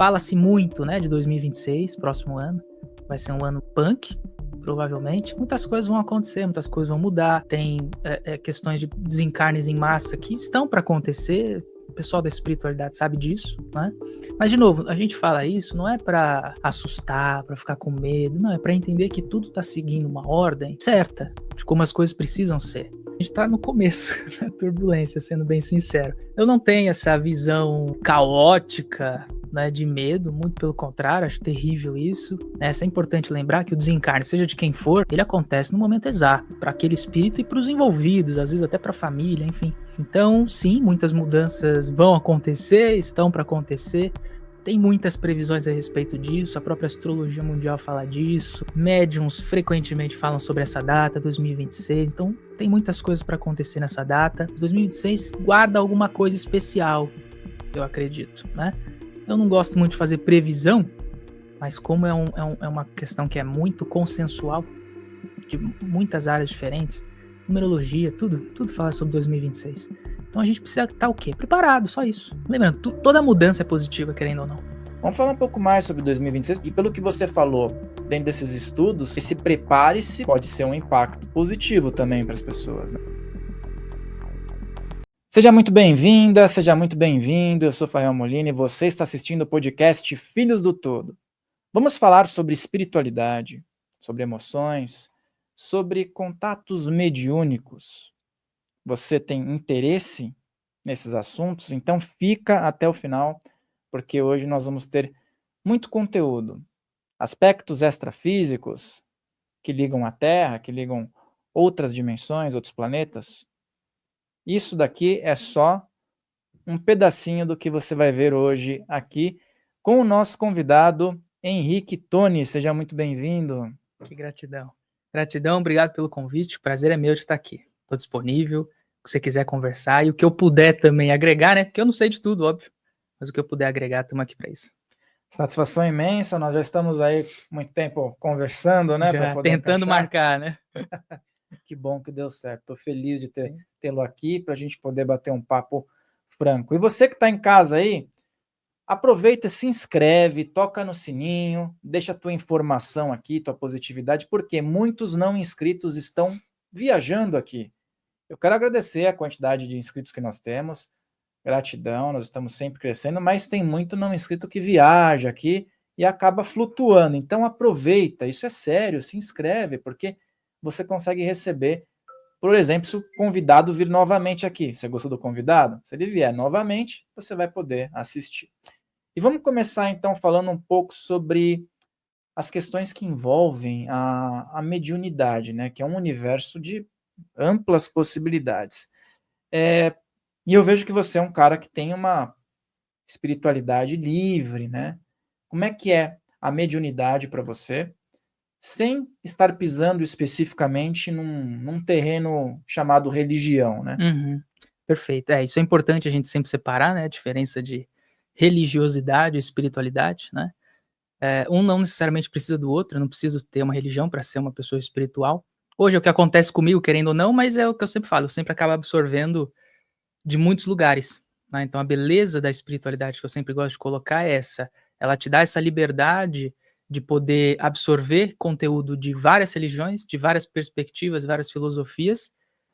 Fala-se muito, né, de 2026, próximo ano. Vai ser um ano punk, provavelmente. Muitas coisas vão acontecer, muitas coisas vão mudar. Tem questões de desencarnes em massa que estão para acontecer. O pessoal da espiritualidade sabe disso, né? Mas, de novo, a gente fala isso não é para assustar, para ficar com medo. Não, é para entender que tudo está seguindo uma ordem certa de como as coisas precisam ser. A gente tá no começo da turbulência, sendo bem sincero. Eu não tenho essa visão caótica, né, de medo, muito pelo contrário, acho terrível isso. É importante lembrar que o desencarne, seja de quem for, ele acontece no momento exato, para aquele espírito e para os envolvidos, às vezes até para a família, enfim. Então, sim, muitas mudanças vão acontecer, estão para acontecer. Tem muitas previsões a respeito disso, a própria astrologia mundial fala disso, médiums frequentemente falam sobre essa data, 2026, então tem muitas coisas para acontecer nessa data. 2026 guarda alguma coisa especial, eu acredito, né? Eu não gosto muito de fazer previsão, mas como é uma questão que é muito consensual, de muitas áreas diferentes, numerologia, tudo fala sobre 2026. Então a gente precisa estar o quê? Preparado, só isso. Lembrando, toda mudança é positiva, querendo ou não. Vamos falar um pouco mais sobre 2026, e pelo que você falou, dentro desses estudos, esse prepare-se pode ser um impacto positivo também para as pessoas, né? Seja muito bem-vinda, seja muito bem-vindo, eu sou Fael Molina e você está assistindo o podcast Filhos do Todo. Vamos falar sobre espiritualidade, sobre emoções, sobre contatos mediúnicos. Você tem interesse nesses assuntos? Então fica até o final, porque hoje nós vamos ter muito conteúdo. Aspectos extrafísicos que ligam a Terra, que ligam outras dimensões, outros planetas. Isso daqui é só um pedacinho do que você vai ver hoje aqui com o nosso convidado Henrique Toni. Seja muito bem-vindo. Que gratidão. Gratidão, obrigado pelo convite. O prazer é meu de estar aqui. Estou disponível, se você quiser conversar e o que eu puder também agregar, né? Porque eu não sei de tudo, óbvio. Mas o que eu puder agregar, estamos aqui para isso. Satisfação imensa, nós já estamos aí muito tempo conversando, né? Já tentando marcar, né? Que bom que deu certo. Estou feliz de tê-lo aqui para a gente poder bater um papo franco. E você que está em casa aí, aproveita, se inscreve, toca no sininho, deixa a tua informação aqui, tua positividade, porque muitos não inscritos estão viajando aqui. Eu quero agradecer a quantidade de inscritos que nós temos, gratidão, nós estamos sempre crescendo, mas tem muito não inscrito que viaja aqui e acaba flutuando. Então aproveita, isso é sério, se inscreve, porque você consegue receber, por exemplo, se o convidado vir novamente aqui. Você gostou do convidado? Se ele vier novamente, você vai poder assistir. E vamos começar, então, falando um pouco sobre as questões que envolvem a mediunidade, né? Que é um universo de amplas possibilidades. E eu vejo que você é um cara que tem uma espiritualidade livre, né? Como é que é a mediunidade para você, sem estar pisando especificamente num terreno chamado religião, né? Uhum. Perfeito. Isso é importante a gente sempre separar, né? A diferença de religiosidade e espiritualidade, né? Um não necessariamente precisa do outro, eu não preciso ter uma religião para ser uma pessoa espiritual. Hoje é o que acontece comigo, querendo ou não, mas é o que eu sempre falo, eu sempre acabo absorvendo de muitos lugares, né? Então a beleza da espiritualidade que eu sempre gosto de colocar é essa, ela te dá essa liberdade de poder absorver conteúdo de várias religiões, de várias perspectivas, várias filosofias,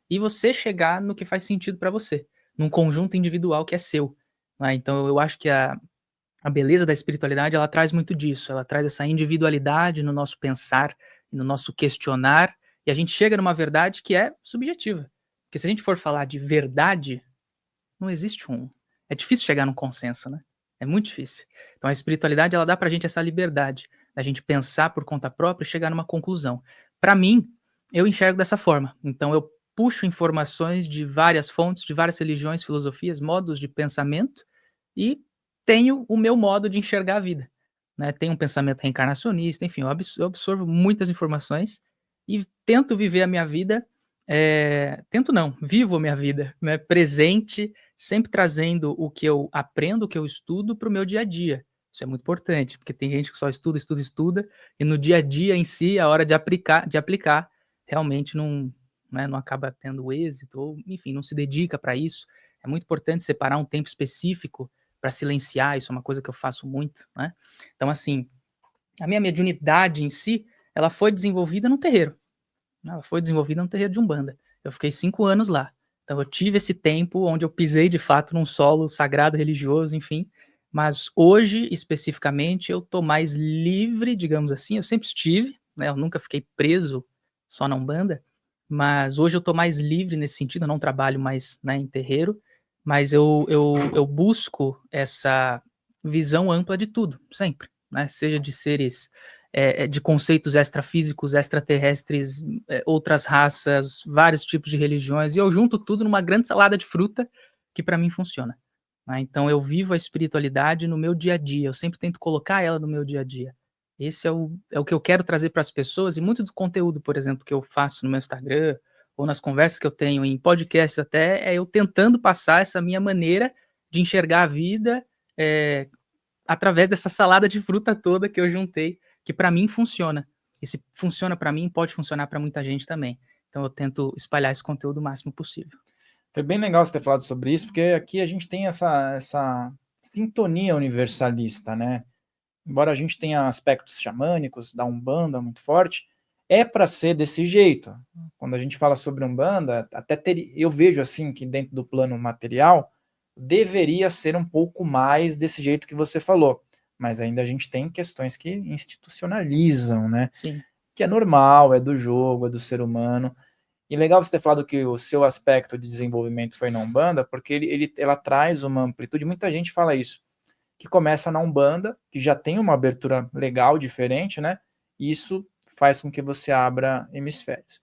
e você chegar no que faz sentido para você, num conjunto individual que é seu, né? Então eu acho que a beleza da espiritualidade, ela traz muito disso, ela traz essa individualidade no nosso pensar, no nosso questionar, e a gente chega numa verdade que é subjetiva. Porque se a gente for falar de verdade, não existe um. É difícil chegar num consenso, né? É muito difícil. Então a espiritualidade, ela dá pra gente essa liberdade, da gente pensar por conta própria e chegar numa conclusão. Pra mim, eu enxergo dessa forma. Então eu puxo informações de várias fontes, de várias religiões, filosofias, modos de pensamento e tenho o meu modo de enxergar a vida, né? Tenho um pensamento reencarnacionista, enfim, eu absorvo muitas informações e tento viver a minha vida, tento não, vivo a minha vida, né, presente, sempre trazendo o que eu aprendo, o que eu estudo para o meu dia a dia. Isso é muito importante, porque tem gente que só estuda, estuda, estuda, e no dia a dia em si, a hora de aplicar realmente não, né, não acaba tendo êxito, ou enfim, não se dedica para isso. É muito importante separar um tempo específico para silenciar, isso é uma coisa que eu faço muito, né? Então, assim, a minha mediunidade em si, ela foi desenvolvida no terreiro. Ela foi desenvolvida no terreiro de Umbanda. Eu fiquei 5 anos lá. Então eu tive esse tempo onde eu pisei de fato num solo sagrado, religioso, enfim. Mas hoje, especificamente, eu tô mais livre, digamos assim. Eu sempre estive, né? Eu nunca fiquei preso só na Umbanda. Mas hoje eu tô mais livre nesse sentido. Eu não trabalho mais, né, em terreiro. Mas eu busco essa visão ampla de tudo, sempre, né? Seja de seres de conceitos extrafísicos, extraterrestres, outras raças, vários tipos de religiões, e eu junto tudo numa grande salada de fruta que para mim funciona. Né? Então eu vivo a espiritualidade no meu dia a dia, eu sempre tento colocar ela no meu dia a dia. Esse é o que eu quero trazer para as pessoas, e muito do conteúdo, por exemplo, que eu faço no meu Instagram, ou nas conversas que eu tenho em podcast até, é eu tentando passar essa minha maneira de enxergar a vida através dessa salada de fruta toda que eu juntei, que para mim funciona. E se funciona para mim, pode funcionar para muita gente também. Então eu tento espalhar esse conteúdo o máximo possível. Foi bem legal você ter falado sobre isso, porque aqui a gente tem essa sintonia universalista, né? Embora a gente tenha aspectos xamânicos da Umbanda muito forte, é para ser desse jeito. Quando a gente fala sobre Umbanda, eu vejo assim que dentro do plano material deveria ser um pouco mais desse jeito que você falou, mas ainda a gente tem questões que institucionalizam, né? Sim. Que é normal, é do jogo, é do ser humano. E legal você ter falado que o seu aspecto de desenvolvimento foi na Umbanda, porque ela traz uma amplitude, muita gente fala isso, que começa na Umbanda, que já tem uma abertura legal, diferente, né? E isso faz com que você abra hemisférios.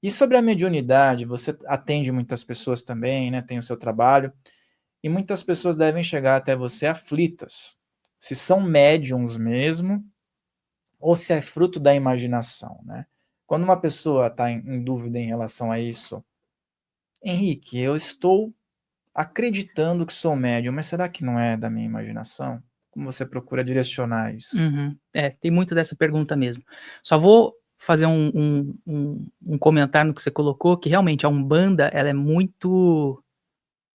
E sobre a mediunidade, você atende muitas pessoas também, né? Tem o seu trabalho, e muitas pessoas devem chegar até você aflitas, se são médiums mesmo, ou se é fruto da imaginação, né? Quando uma pessoa está em dúvida em relação a isso, Henrique, eu estou acreditando que sou médium, mas será que não é da minha imaginação? Como você procura direcionar isso? Uhum. Tem muito dessa pergunta mesmo. Só vou fazer um comentário no que você colocou, que realmente a Umbanda, ela é muito...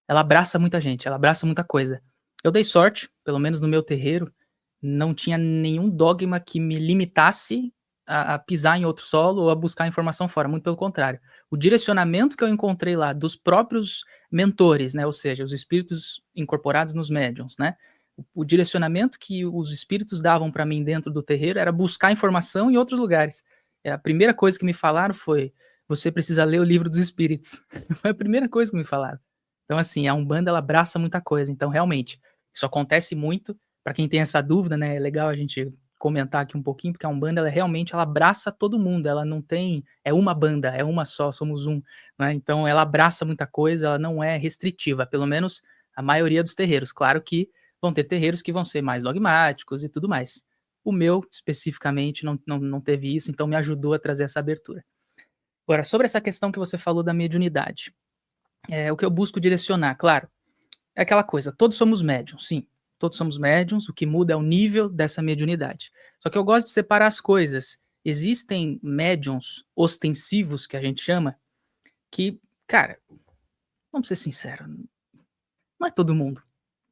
Ela abraça muita gente, ela abraça muita coisa. Eu dei sorte, pelo menos no meu terreiro, não tinha nenhum dogma que me limitasse a pisar em outro solo ou a buscar informação fora, muito pelo contrário. O direcionamento que eu encontrei lá dos próprios mentores, né, ou seja, os espíritos incorporados nos médiuns, né, o direcionamento que os espíritos davam para mim dentro do terreiro era buscar informação em outros lugares. A primeira coisa que me falaram foi: você precisa ler o livro dos espíritos. Foi a primeira coisa que me falaram. Então, assim, a Umbanda, ela abraça muita coisa. Então, realmente, isso acontece muito. Para quem tem essa dúvida, né, é legal a gente comentar aqui um pouquinho, porque a Umbanda, ela abraça todo mundo. Ela não tem... É uma banda, é uma só, somos um. Né? Então, ela abraça muita coisa, ela não é restritiva, pelo menos a maioria dos terreiros. Claro que vão ter terreiros que vão ser mais dogmáticos e tudo mais. O meu, especificamente, não teve isso, então me ajudou a trazer essa abertura. Agora, sobre essa questão que você falou da mediunidade. O que eu busco direcionar, claro, é aquela coisa, todos somos médiums, sim, todos somos médiums, o que muda é o nível dessa mediunidade. Só que eu gosto de separar as coisas. Existem médiums ostensivos, que a gente chama, que, cara, vamos ser sinceros, não é todo mundo,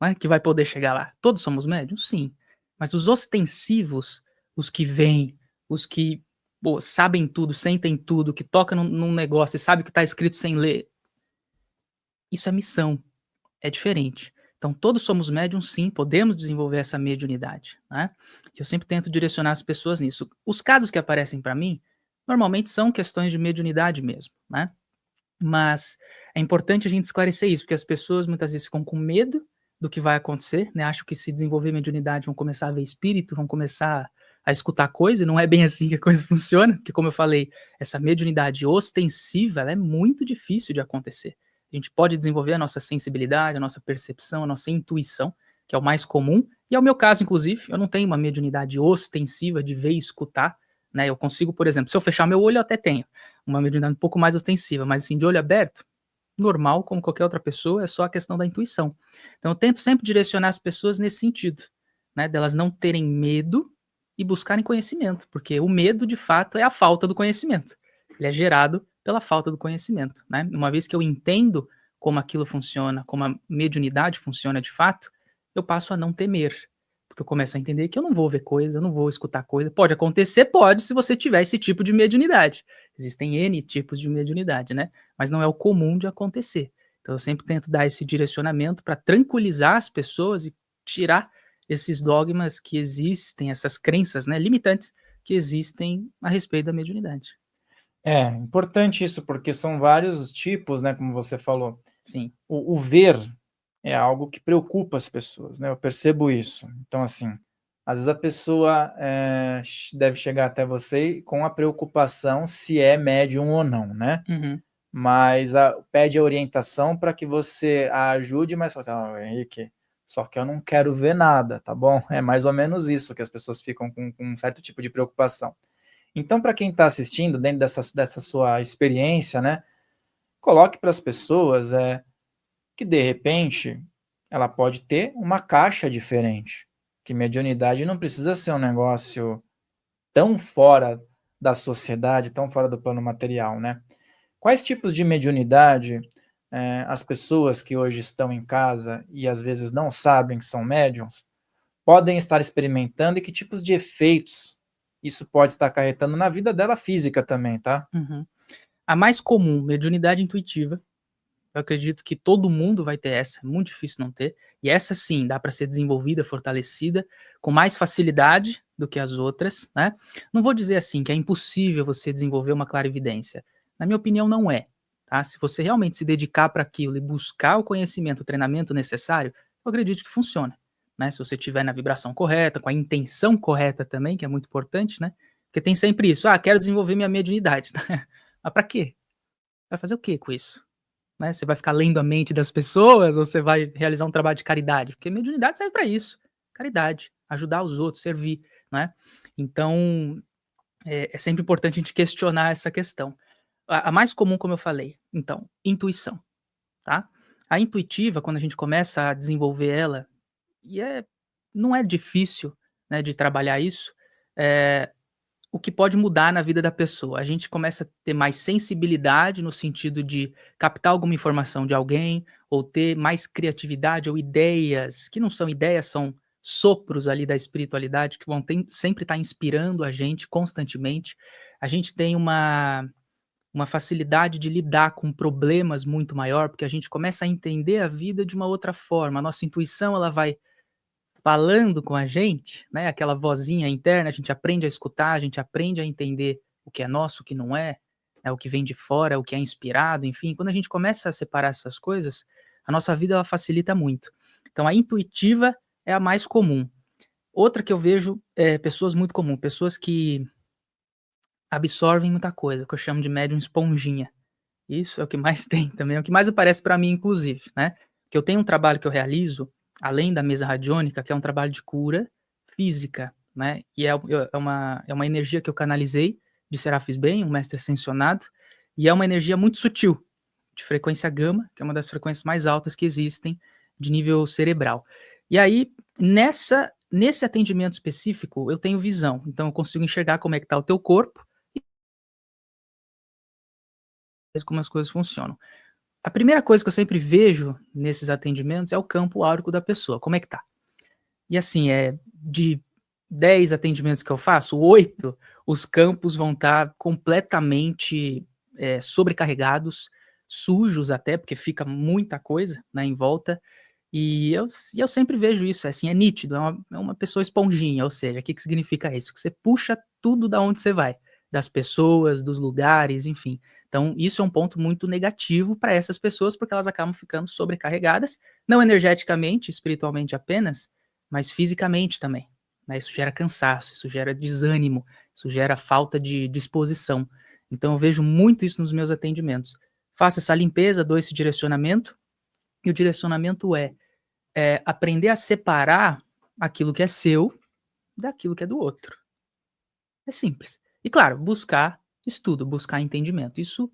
não é, que vai poder chegar lá. Todos somos médiums? Sim. Mas os ostensivos, os que vêm, os que sabem tudo, sentem tudo, que tocam num negócio e sabe o que está escrito sem ler, isso é missão. É diferente. Então, todos somos médiums, sim, podemos desenvolver essa mediunidade, né? Eu sempre tento direcionar as pessoas nisso. Os casos que aparecem para mim, normalmente são questões de mediunidade mesmo, né? Mas é importante a gente esclarecer isso, porque as pessoas muitas vezes ficam com medo do que vai acontecer, né? Acham que se desenvolver mediunidade vão começar a ver espírito, vão começar a escutar coisa, e não é bem assim que a coisa funciona, porque como eu falei, essa mediunidade ostensiva, ela é muito difícil de acontecer. A gente pode desenvolver a nossa sensibilidade, a nossa percepção, a nossa intuição, que é o mais comum, e é o meu caso, inclusive, eu não tenho uma mediunidade ostensiva de ver e escutar, né? Eu consigo, por exemplo, se eu fechar meu olho, eu até tenho uma mediunidade um pouco mais ostensiva, mas assim, de olho aberto, normal, como qualquer outra pessoa, é só a questão da intuição. Então eu tento sempre direcionar as pessoas nesse sentido, né? Delas não terem medo e buscarem conhecimento, porque o medo, de fato, é a falta do conhecimento. Ele é gerado pela falta do conhecimento, né? Uma vez que eu entendo como aquilo funciona, como a mediunidade funciona de fato, eu passo a não temer. Porque eu começo a entender que eu não vou ver coisa, eu não vou escutar coisa. Pode acontecer? Pode, se você tiver esse tipo de mediunidade. Existem N tipos de mediunidade, né? Mas não é o comum de acontecer. Então eu sempre tento dar esse direcionamento para tranquilizar as pessoas e tirar esses dogmas que existem, essas crenças, né, limitantes que existem a respeito da mediunidade. É importante isso, porque são vários tipos, né, como você falou. Sim. O ver é algo que preocupa as pessoas, né, eu percebo isso. Então, assim, às vezes a pessoa, deve chegar até você com a preocupação se é médium ou não, né, Uhum. mas pede a orientação para que você a ajude, mas fala assim: Henrique, só que eu não quero ver nada, tá bom?". É mais ou menos isso que as pessoas ficam com um certo tipo de preocupação. Então, para quem está assistindo, dentro dessa sua experiência, né, coloque para as pessoas que, de repente, ela pode ter uma caixa diferente, que mediunidade não precisa ser um negócio tão fora da sociedade, tão fora do plano material, né. Quais tipos de mediunidade, as pessoas que hoje estão em casa e às vezes não sabem que são médiums, podem estar experimentando e que tipos de efeitos isso pode estar acarretando na vida dela física também, tá? Uhum. A mais comum, mediunidade intuitiva. Eu acredito que todo mundo vai ter essa, é muito difícil não ter. E essa sim, dá para ser desenvolvida, fortalecida, com mais facilidade do que as outras, né? Não vou dizer assim que é impossível você desenvolver uma clarividência. Na minha opinião, não é. Tá? Se você realmente se dedicar para aquilo e buscar o conhecimento, o treinamento necessário, eu acredito que funciona. Né? Se você estiver na vibração correta, com a intenção correta também, que é muito importante, né? Porque tem sempre isso, quero desenvolver minha mediunidade. Mas para quê? Vai fazer o quê com isso? Né, você vai ficar lendo a mente das pessoas ou você vai realizar um trabalho de caridade? Porque mediunidade serve para isso, caridade, ajudar os outros, servir, né. Então, é sempre importante a gente questionar essa questão. A mais comum, como eu falei, então, intuição, tá. A intuitiva, quando a gente começa a desenvolver ela, e não é difícil, né, de trabalhar isso, eh o que pode mudar na vida da pessoa. A gente começa a ter mais sensibilidade no sentido de captar alguma informação de alguém, ou ter mais criatividade ou ideias, que não são ideias, são sopros ali da espiritualidade que vão sempre estar inspirando a gente constantemente. A gente tem uma facilidade de lidar com problemas muito maior, porque a gente começa a entender a vida de uma outra forma. A nossa intuição ela vai falando com a gente, né, aquela vozinha interna, a gente aprende a escutar, a gente aprende a entender o que é nosso, o que não é, né, o que vem de fora, o que é inspirado, enfim, quando a gente começa a separar essas coisas, a nossa vida ela facilita muito. Então a intuitiva é a mais comum. Outra que eu vejo é pessoas muito comuns, pessoas que absorvem muita coisa, que eu chamo de médium esponjinha. Isso é o que mais tem também, é o que mais aparece para mim inclusive, né. Que eu tenho um trabalho que eu realizo, além da mesa radiônica, que é um trabalho de cura física, né, e é uma energia que eu canalizei de Serafis Bem, um mestre ascensionado, e é uma energia muito sutil, de frequência gama, que é uma das frequências mais altas que existem de nível cerebral. E aí, nesse atendimento específico, eu tenho visão, então eu consigo enxergar como é que tá o teu corpo e como as coisas funcionam. A primeira coisa que eu sempre vejo nesses atendimentos é o campo áurico da pessoa, como é que tá. E assim, de 10 atendimentos que eu faço, 8 os campos vão estar completamente, sobrecarregados, sujos até, porque fica muita coisa, né, em volta, e eu sempre vejo isso, assim, é nítido, é uma pessoa esponjinha, ou seja, o que que significa isso? Que você puxa tudo da onde você vai, das pessoas, dos lugares, enfim. Então isso é um ponto muito negativo para essas pessoas, porque elas acabam ficando sobrecarregadas, não energeticamente, espiritualmente apenas, mas fisicamente também, né, isso gera cansaço, isso gera desânimo, isso gera falta de disposição. Então eu vejo muito isso nos meus atendimentos. Faço essa limpeza, dou esse direcionamento, e o direcionamento é aprender a separar aquilo que é seu daquilo que é do outro. É simples. E claro, buscar estudo, buscar entendimento. Isso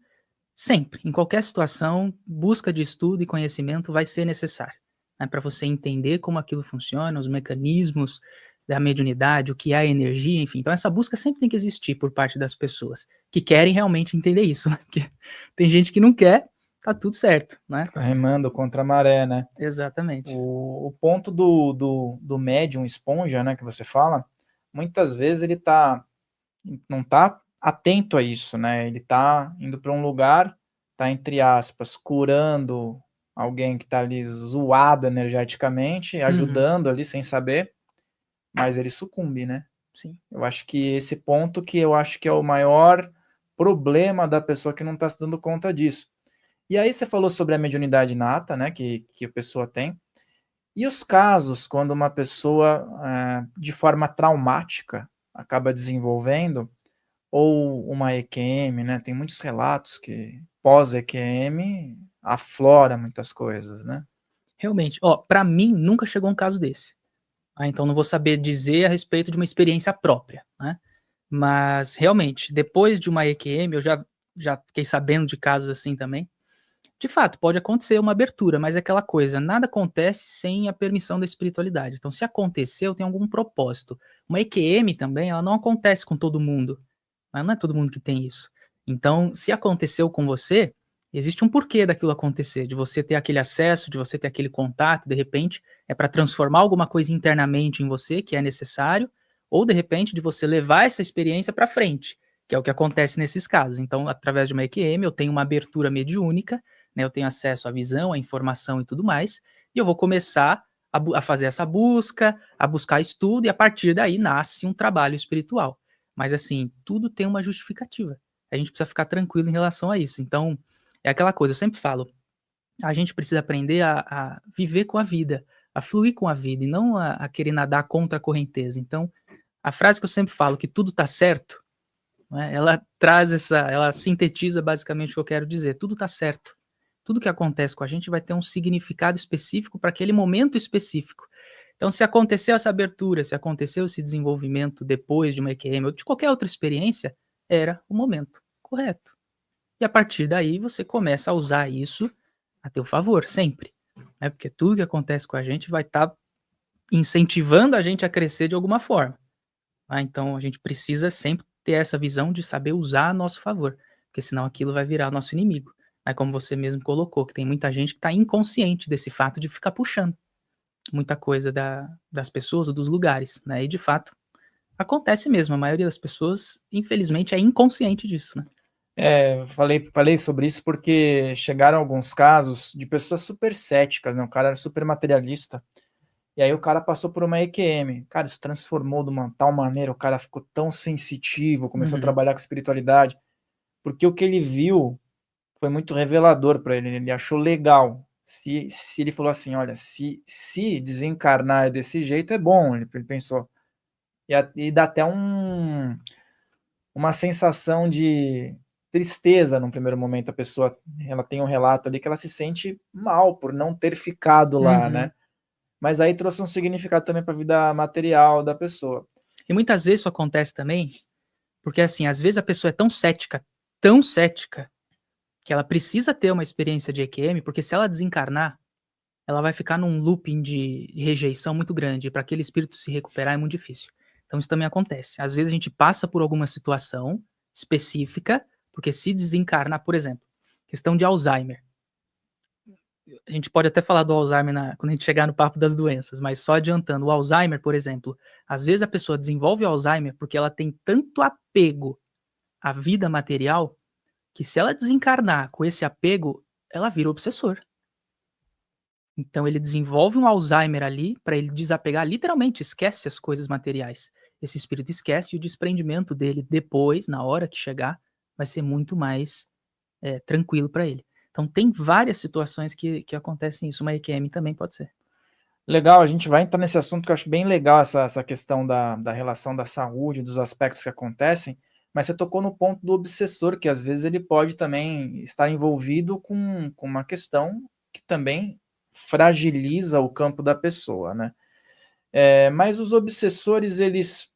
sempre, em qualquer situação, busca de estudo e conhecimento vai ser necessário, né, para você entender como aquilo funciona, os mecanismos da mediunidade, o que é a energia, enfim. Então essa busca sempre tem que existir por parte das pessoas que querem realmente entender isso, né, porque tem gente que não quer, tá tudo certo, né? Fica remando contra a maré, né? Exatamente. O ponto do médium esponja, né, que você fala, muitas vezes ele não tá atento a isso, né? Ele tá indo para um lugar, tá, entre aspas, curando alguém que tá ali zoado energeticamente, ajudando ali sem saber, mas ele sucumbe, né? Sim. Eu acho que esse ponto que eu acho que é o maior problema da pessoa que não está se dando conta disso. E aí você falou sobre a mediunidade inata, né, que a pessoa tem. E os casos quando uma pessoa, de forma traumática, acaba desenvolvendo, ou uma EQM, né, tem muitos relatos que pós-EQM aflora muitas coisas, né? Realmente. Ó, para mim, nunca chegou um caso desse. Então não vou saber dizer a respeito de uma experiência própria, né? Mas, realmente, depois de uma EQM, eu já fiquei sabendo de casos assim também. De fato, pode acontecer uma abertura, mas é aquela coisa, nada acontece sem a permissão da espiritualidade. Então, se aconteceu, tem algum propósito. Uma EQM também, ela não acontece com todo mundo. Mas não é todo mundo que tem isso. Então, se aconteceu com você, existe um porquê daquilo acontecer, de você ter aquele acesso, de você ter aquele contato, de repente, é para transformar alguma coisa internamente em você que é necessário, ou de repente de você levar essa experiência para frente, que é o que acontece nesses casos. Então, através de uma EQM, eu tenho uma abertura mediúnica, né, eu tenho acesso à visão, à informação e tudo mais, e eu vou começar a fazer essa busca, a buscar estudo, e a partir daí nasce um trabalho espiritual. Mas assim, tudo tem uma justificativa. A gente precisa ficar tranquilo em relação a isso. Então, é aquela coisa, eu sempre falo, a gente precisa aprender a viver com a vida, a fluir com a vida, e não a querer nadar contra a correnteza. Então, a frase que eu sempre falo, que tudo tá certo, né, ela sintetiza basicamente o que eu quero dizer. Tudo tá certo. Tudo que acontece com a gente vai ter um significado específico para aquele momento específico. Então, se aconteceu essa abertura, se aconteceu esse desenvolvimento depois de uma EQM ou de qualquer outra experiência, era o momento correto. E a partir daí você começa a usar isso a teu favor, sempre. Né? Porque tudo que acontece com a gente vai estar incentivando a gente a crescer de alguma forma. Tá? Então a gente precisa sempre ter essa visão de saber usar a nosso favor, porque senão aquilo vai virar nosso inimigo. Né? Como você mesmo colocou, que tem muita gente que está inconsciente desse fato de ficar puxando muita coisa das pessoas ou dos lugares, né? E de fato, acontece mesmo, a maioria das pessoas, infelizmente, é inconsciente disso, né? Falei sobre isso porque chegaram alguns casos de pessoas super céticas, né? O cara era super materialista. E aí o cara passou por uma EQM. Cara, isso transformou de uma tal maneira, o cara ficou tão sensitivo, começou a trabalhar com espiritualidade, porque o que ele viu foi muito revelador para ele, ele achou legal. Se ele falou assim, olha, se desencarnar desse jeito é bom, ele pensou. E dá até uma sensação de tristeza num primeiro momento, a pessoa, ela tem um relato ali que ela se sente mal por não ter ficado lá, Uhum. né? Mas aí trouxe um significado também para a vida material da pessoa. E muitas vezes isso acontece também, porque assim, às vezes a pessoa é tão cética, que ela precisa ter uma experiência de EQM, porque se ela desencarnar, ela vai ficar num looping de rejeição muito grande, e para aquele espírito se recuperar é muito difícil. Então isso também acontece. Às vezes a gente passa por alguma situação específica, porque se desencarnar, por exemplo, questão de Alzheimer. A gente pode até falar do Alzheimer quando a gente chegar no papo das doenças, mas só adiantando, o Alzheimer, por exemplo, às vezes a pessoa desenvolve o Alzheimer porque ela tem tanto apego à vida material, que se ela desencarnar com esse apego, ela vira obsessor. Então ele desenvolve um Alzheimer ali para ele desapegar, literalmente esquece as coisas materiais. Esse espírito esquece, e o desprendimento dele depois, na hora que chegar, vai ser muito mais tranquilo para ele. Então tem várias situações que acontecem isso, uma EQM também pode ser. Legal, a gente vai entrar nesse assunto que eu acho bem legal, essa questão da relação da saúde, dos aspectos que acontecem, mas você tocou no ponto do obsessor, que às vezes ele pode também estar envolvido com uma questão que também fragiliza o campo da pessoa, né? Mas os obsessores, eles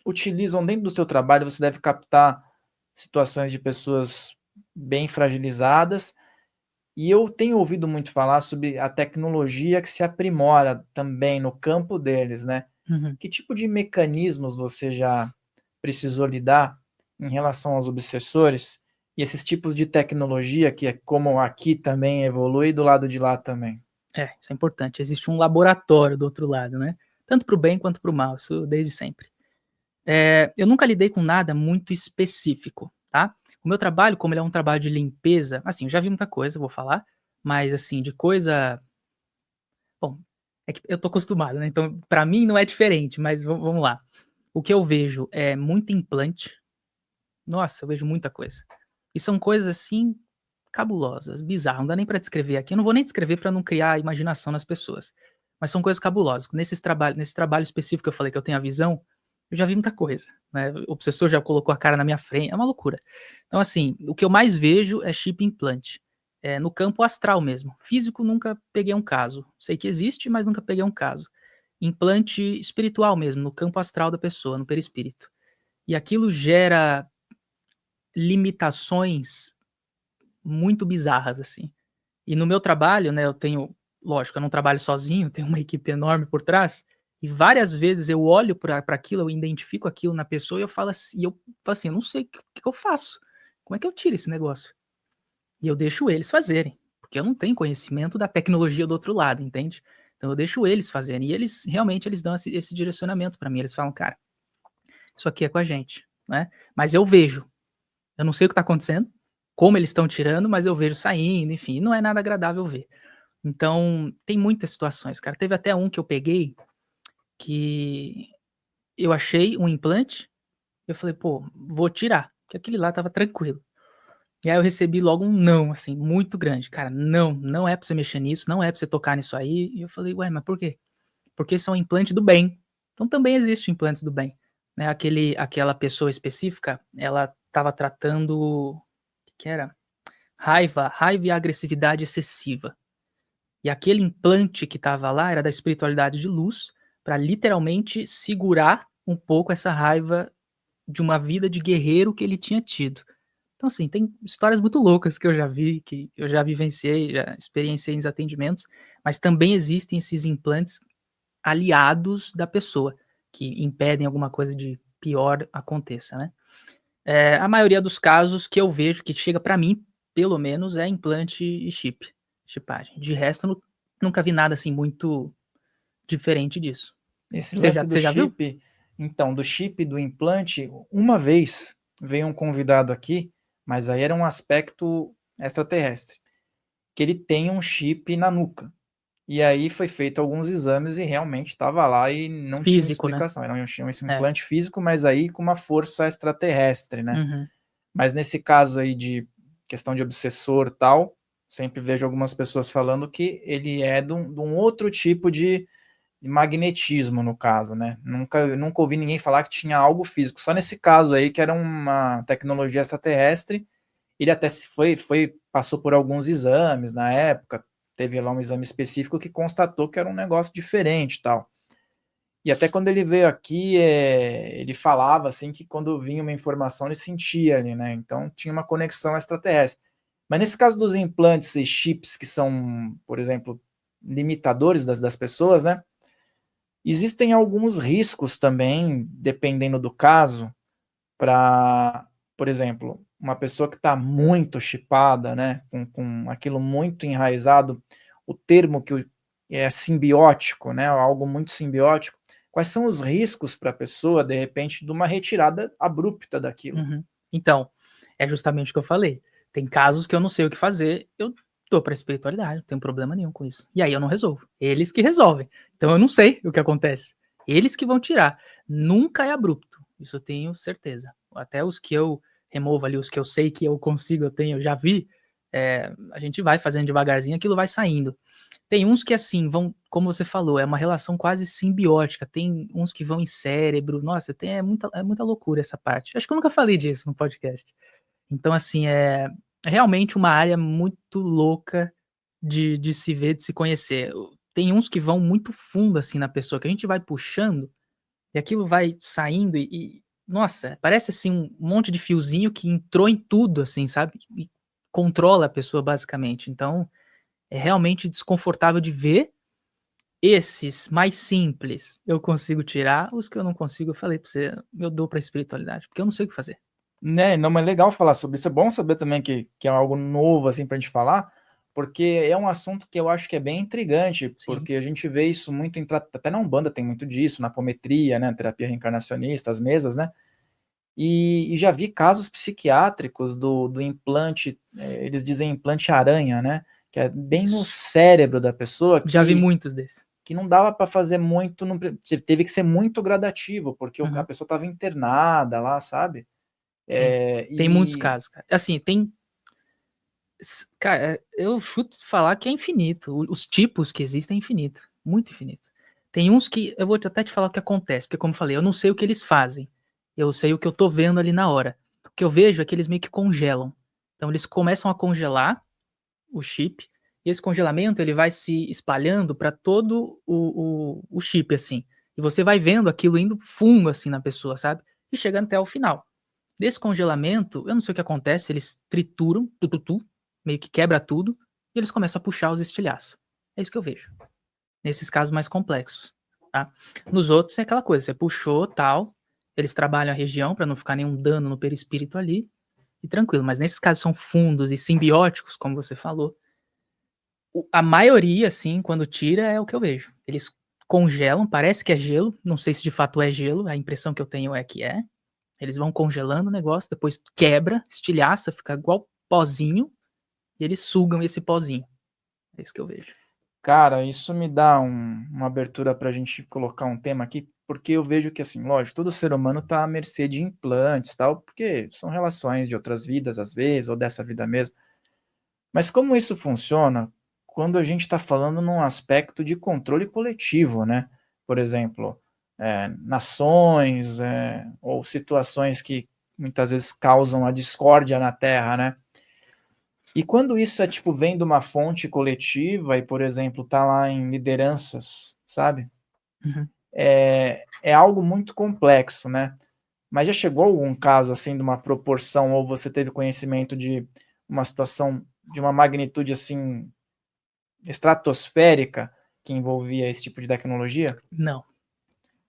utilizam dentro do seu trabalho, você deve captar situações de pessoas bem fragilizadas, e eu tenho ouvido muito falar sobre a tecnologia que se aprimora também no campo deles, né? Uhum. Que tipo de mecanismos você já precisou lidar em relação aos obsessores E esses tipos de tecnologia, que é como aqui também evolui, do lado de lá também. Isso é importante. Existe um laboratório do outro lado, né? Tanto para o bem quanto para o mal, isso desde sempre. Eu nunca lidei com nada muito específico, tá? O meu trabalho, como ele é um trabalho de limpeza, assim, eu já vi muita coisa, vou falar, mas assim, de coisa. Bom, é que eu tô acostumado, né? Então, para mim não é diferente, mas vamos lá. O que eu vejo é muito implante. Nossa, eu vejo muita coisa. E são coisas assim cabulosas, bizarras, não dá nem para descrever aqui. Eu não vou nem descrever para não criar imaginação nas pessoas. Mas são coisas cabulosas. Nesse trabalho específico que eu falei que eu tenho a visão, eu já vi muita coisa, né? O obsessor já colocou a cara na minha frente, é uma loucura. Então, assim, o que eu mais vejo é chip implante. No campo astral mesmo. Físico, nunca peguei um caso. Sei que existe, mas nunca peguei um caso. Implante espiritual mesmo, no campo astral da pessoa, no perispírito. E aquilo gera limitações muito bizarras, assim. E no meu trabalho, né, eu tenho, lógico, eu não trabalho sozinho, tenho uma equipe enorme por trás, e várias vezes eu olho para aquilo, eu identifico aquilo na pessoa e eu falo assim, eu não sei o que eu faço. Como é que eu tiro esse negócio? E eu deixo eles fazerem, porque eu não tenho conhecimento da tecnologia do outro lado, entende? Então eu deixo eles fazerem, e eles realmente eles dão esse direcionamento para mim, eles falam: "Cara, isso aqui é com a gente", né. Mas eu não sei o que tá acontecendo, como eles estão tirando, mas eu vejo saindo, enfim, não é nada agradável ver. Então, tem muitas situações, cara. Teve até um que eu peguei, que eu achei um implante, eu falei: "Pô, vou tirar", porque aquele lá estava tranquilo. E aí eu recebi logo um não, assim, muito grande: "Cara, não, não é pra você mexer nisso, não é pra você tocar nisso aí". E eu falei: "Ué, mas por quê?". "Porque isso é um implante do bem". Então também existe implantes do bem, né. Aquela pessoa específica, ela estava tratando, o que que era? Raiva e agressividade excessiva. E aquele implante que estava lá era da espiritualidade de luz, para literalmente segurar um pouco essa raiva de uma vida de guerreiro que ele tinha tido. Então, assim, tem histórias muito loucas que eu já vi, que eu já vivenciei, já experienciei nos atendimentos, mas também existem esses implantes aliados da pessoa, que impedem alguma coisa de pior aconteça, né. A maioria dos casos que eu vejo que chega pra mim, pelo menos, é implante e chipagem. De resto, eu nunca vi nada, assim, muito diferente disso. Esse Você lance já do você já viu? chip, então, do chip do implante, uma vez veio um convidado aqui, mas aí era um aspecto extraterrestre, que ele tem um chip na nuca. E aí foi feito alguns exames e realmente estava lá e não tinha Físico, né. explicação. Era um É. implante físico, mas aí com uma força extraterrestre, né. Uhum. Mas nesse caso aí de questão de obsessor, tal, sempre vejo algumas pessoas falando que ele é de um outro tipo de magnetismo, no caso, né. Nunca ouvi ninguém falar que tinha algo físico, só nesse caso aí que era uma tecnologia extraterrestre. Ele até se passou por alguns exames na época, teve lá um exame específico que constatou que era um negócio diferente e tal. E até quando ele veio aqui, ele falava, assim, que quando vinha uma informação ele sentia ali, né, então tinha uma conexão extraterrestre. Mas nesse caso dos implantes e chips que são, por exemplo, limitadores das pessoas, né, existem alguns riscos também, dependendo do caso, para, por exemplo, uma pessoa que está muito chipada, né, com aquilo muito enraizado, o termo que é simbiótico, né, algo muito simbiótico, quais são os riscos para a pessoa, de repente, de uma retirada abrupta daquilo? Uhum. Então, é justamente o que eu falei. Tem casos que eu não sei o que fazer, eu dou pra espiritualidade, não tenho problema nenhum com isso. E aí eu não resolvo, eles que resolvem. Então eu não sei o que acontece. Eles que vão tirar. Nunca é abrupto, isso eu tenho certeza. Até os que eu removo ali, os que eu sei que eu consigo, eu já vi, a gente vai fazendo devagarzinho, aquilo vai saindo. Tem uns que, assim, vão, como você falou, é uma relação quase simbiótica, tem uns que vão em cérebro, nossa, é muita loucura essa parte. Acho que eu nunca falei disso no podcast. Então, assim, é realmente uma área muito louca de se ver, de se conhecer. Tem uns que vão muito fundo, assim, na pessoa, que a gente vai puxando, e aquilo vai saindo nossa, parece, assim, um monte de fiozinho que entrou em tudo, assim, sabe, e controla a pessoa basicamente. Então, é realmente desconfortável de ver. Esses mais simples, eu consigo tirar, os que eu não consigo, eu falei pra você, eu dou pra espiritualidade, porque eu não sei o que fazer. Né, não, mas é legal falar sobre isso. É bom saber também que é algo novo, assim, pra gente falar, porque é um assunto que eu acho que é bem intrigante, Sim. porque a gente vê isso muito até na Umbanda tem muito disso, na apometria, né, terapia reencarnacionista, as mesas, né, e já vi casos psiquiátricos do implante, eles dizem implante aranha, né, que é bem no Isso. cérebro da pessoa Já vi muitos desses. que não dava para fazer muito, teve que ser muito gradativo, porque a Uhum. pessoa estava internada lá, sabe? Sim. É, Tem muitos e casos, cara. Assim, tem. Cara, eu chuto falar que é infinito. Os tipos que existem é infinito. Muito infinito. Tem uns que eu vou até te falar o que acontece, porque, como eu falei, eu não sei o que eles fazem. Eu sei o que eu tô vendo ali na hora. O que eu vejo é que eles meio que congelam. Então, eles começam a congelar o chip, e esse congelamento ele vai se espalhando para todo o chip, assim. E você vai vendo aquilo indo fundo, assim, na pessoa, sabe? E chegando até o final. Desse congelamento, eu não sei o que acontece, eles trituram, meio que quebra tudo, e eles começam a puxar os estilhaços. É isso que eu vejo. Nesses casos mais complexos, tá? Nos outros é aquela coisa, você puxou, tal, eles trabalham a região para não ficar nenhum dano no perispírito ali, e tranquilo. Mas nesses casos são fundos e simbióticos, como você falou, a maioria, assim, quando tira, é o que eu vejo. Eles congelam, parece que é gelo, não sei se de fato é gelo, a impressão que eu tenho é que é. Eles vão congelando o negócio, depois quebra, estilhaça, fica igual pozinho, e eles sugam esse pozinho. É isso que eu vejo. cara, isso me dá uma abertura para a gente colocar um tema aqui, porque eu vejo que, assim, lógico, todo ser humano está à mercê de implantes, tal, porque são relações de outras vidas, às vezes, ou dessa vida mesmo. Mas como isso funciona quando a gente está falando num aspecto de controle coletivo, né? Por exemplo, nações, ou situações que muitas vezes causam a discórdia na Terra, né? E quando isso tipo, vem de uma fonte coletiva e, por exemplo, tá lá em lideranças, sabe? Uhum. É algo muito complexo, né? Mas já chegou algum caso, assim, de uma proporção, ou você teve conhecimento de uma situação de uma magnitude, assim, estratosférica que envolvia esse tipo de tecnologia? Não,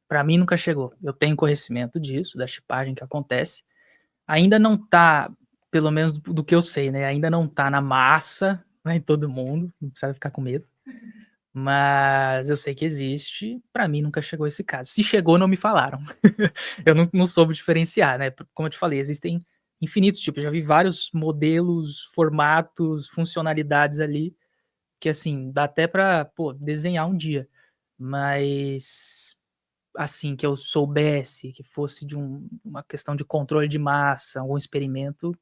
pra mim nunca chegou. Eu tenho conhecimento disso, da chipagem que acontece. Ainda não tá, pelo menos do que eu sei, né? Ainda não tá na massa, né, em todo mundo, não precisa ficar com medo. Mas eu sei que existe, pra mim nunca chegou esse caso. Se chegou, não me falaram. Eu não soube diferenciar, né? Como eu te falei, existem infinitos tipos. Já vi vários modelos, formatos, funcionalidades ali, que assim, dá até pra, pô, desenhar um dia. Mas, assim, que eu soubesse que fosse de uma questão de controle de massa, algum experimento,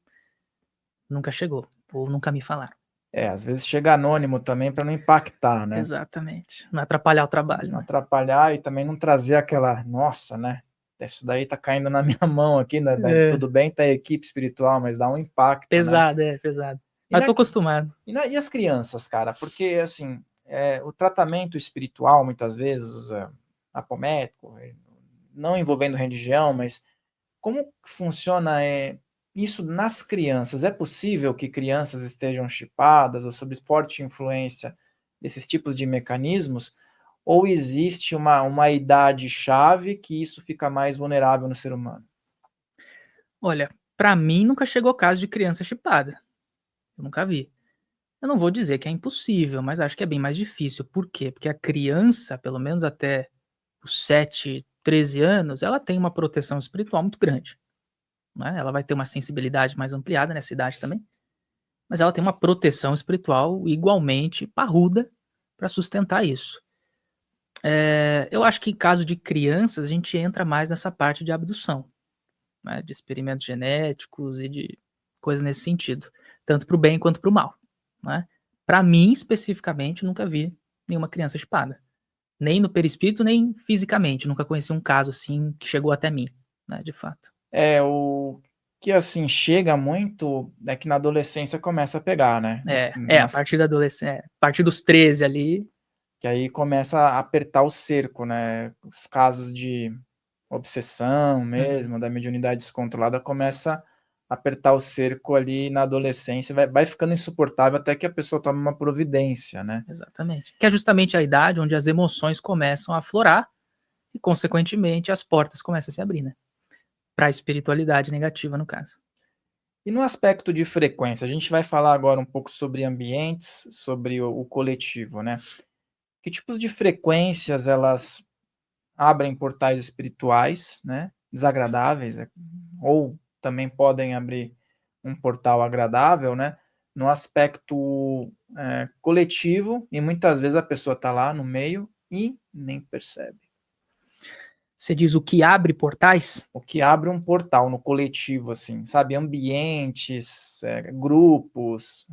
nunca chegou. Ou nunca me falaram. Às vezes chega anônimo também para não impactar, né? Exatamente. Não atrapalhar o trabalho, Não né? atrapalhar e também não trazer aquela, nossa, né? Isso daí tá caindo na minha mão aqui, né? É, Tudo bem, tá a equipe espiritual, mas dá um impacto, né? pesado, é, pesado. E, Mas na, tô acostumado. e as crianças, cara? Porque, assim, o tratamento espiritual, muitas vezes, apométrico, não envolvendo religião, mas como funciona isso nas crianças? É possível que crianças estejam chipadas ou sob forte influência desses tipos de mecanismos? Ou existe uma idade-chave que isso fica mais vulnerável no ser humano? Olha, pra mim nunca chegou caso de criança chipada. Eu nunca vi. Eu não vou dizer que é impossível, mas acho que é bem mais difícil. Por quê? Porque a criança, pelo menos até os 7, 13 anos, ela tem uma proteção espiritual muito grande, né? Ela vai ter uma sensibilidade mais ampliada nessa idade também, mas ela tem uma proteção espiritual igualmente parruda para sustentar isso. Eu acho que em caso de crianças, a gente entra mais nessa parte de abdução, né, de experimentos genéticos e de coisas nesse sentido, tanto para o bem quanto para o mal, né. Pra mim, especificamente, nunca vi nenhuma criança chipada, nem no perispírito, nem fisicamente, nunca conheci um caso, assim, que chegou até mim, né, de fato. O que, assim, chega muito é que na adolescência começa a pegar, né? A partir da adolescência, a partir dos 13 ali, Que aí começa a apertar o cerco, né? Os casos de obsessão uhum, mesmo, da mediunidade descontrolada, começa a apertar o cerco ali na adolescência, vai ficando insuportável até que a pessoa tome uma providência, né? exatamente. Que é justamente a idade onde as emoções começam a aflorar e, consequentemente, as portas começam a se abrir, né. para a espiritualidade negativa, no caso. E no aspecto de frequência, a gente vai falar agora um pouco sobre ambientes, sobre o coletivo, né? Que tipos de frequências elas abrem portais espirituais, né? Desagradáveis, ou também podem abrir um portal agradável, né? No aspecto coletivo, e muitas vezes a pessoa está lá no meio e nem percebe. Você diz o que abre portais? O que abre um portal no coletivo, assim, sabe? Ambientes, grupos,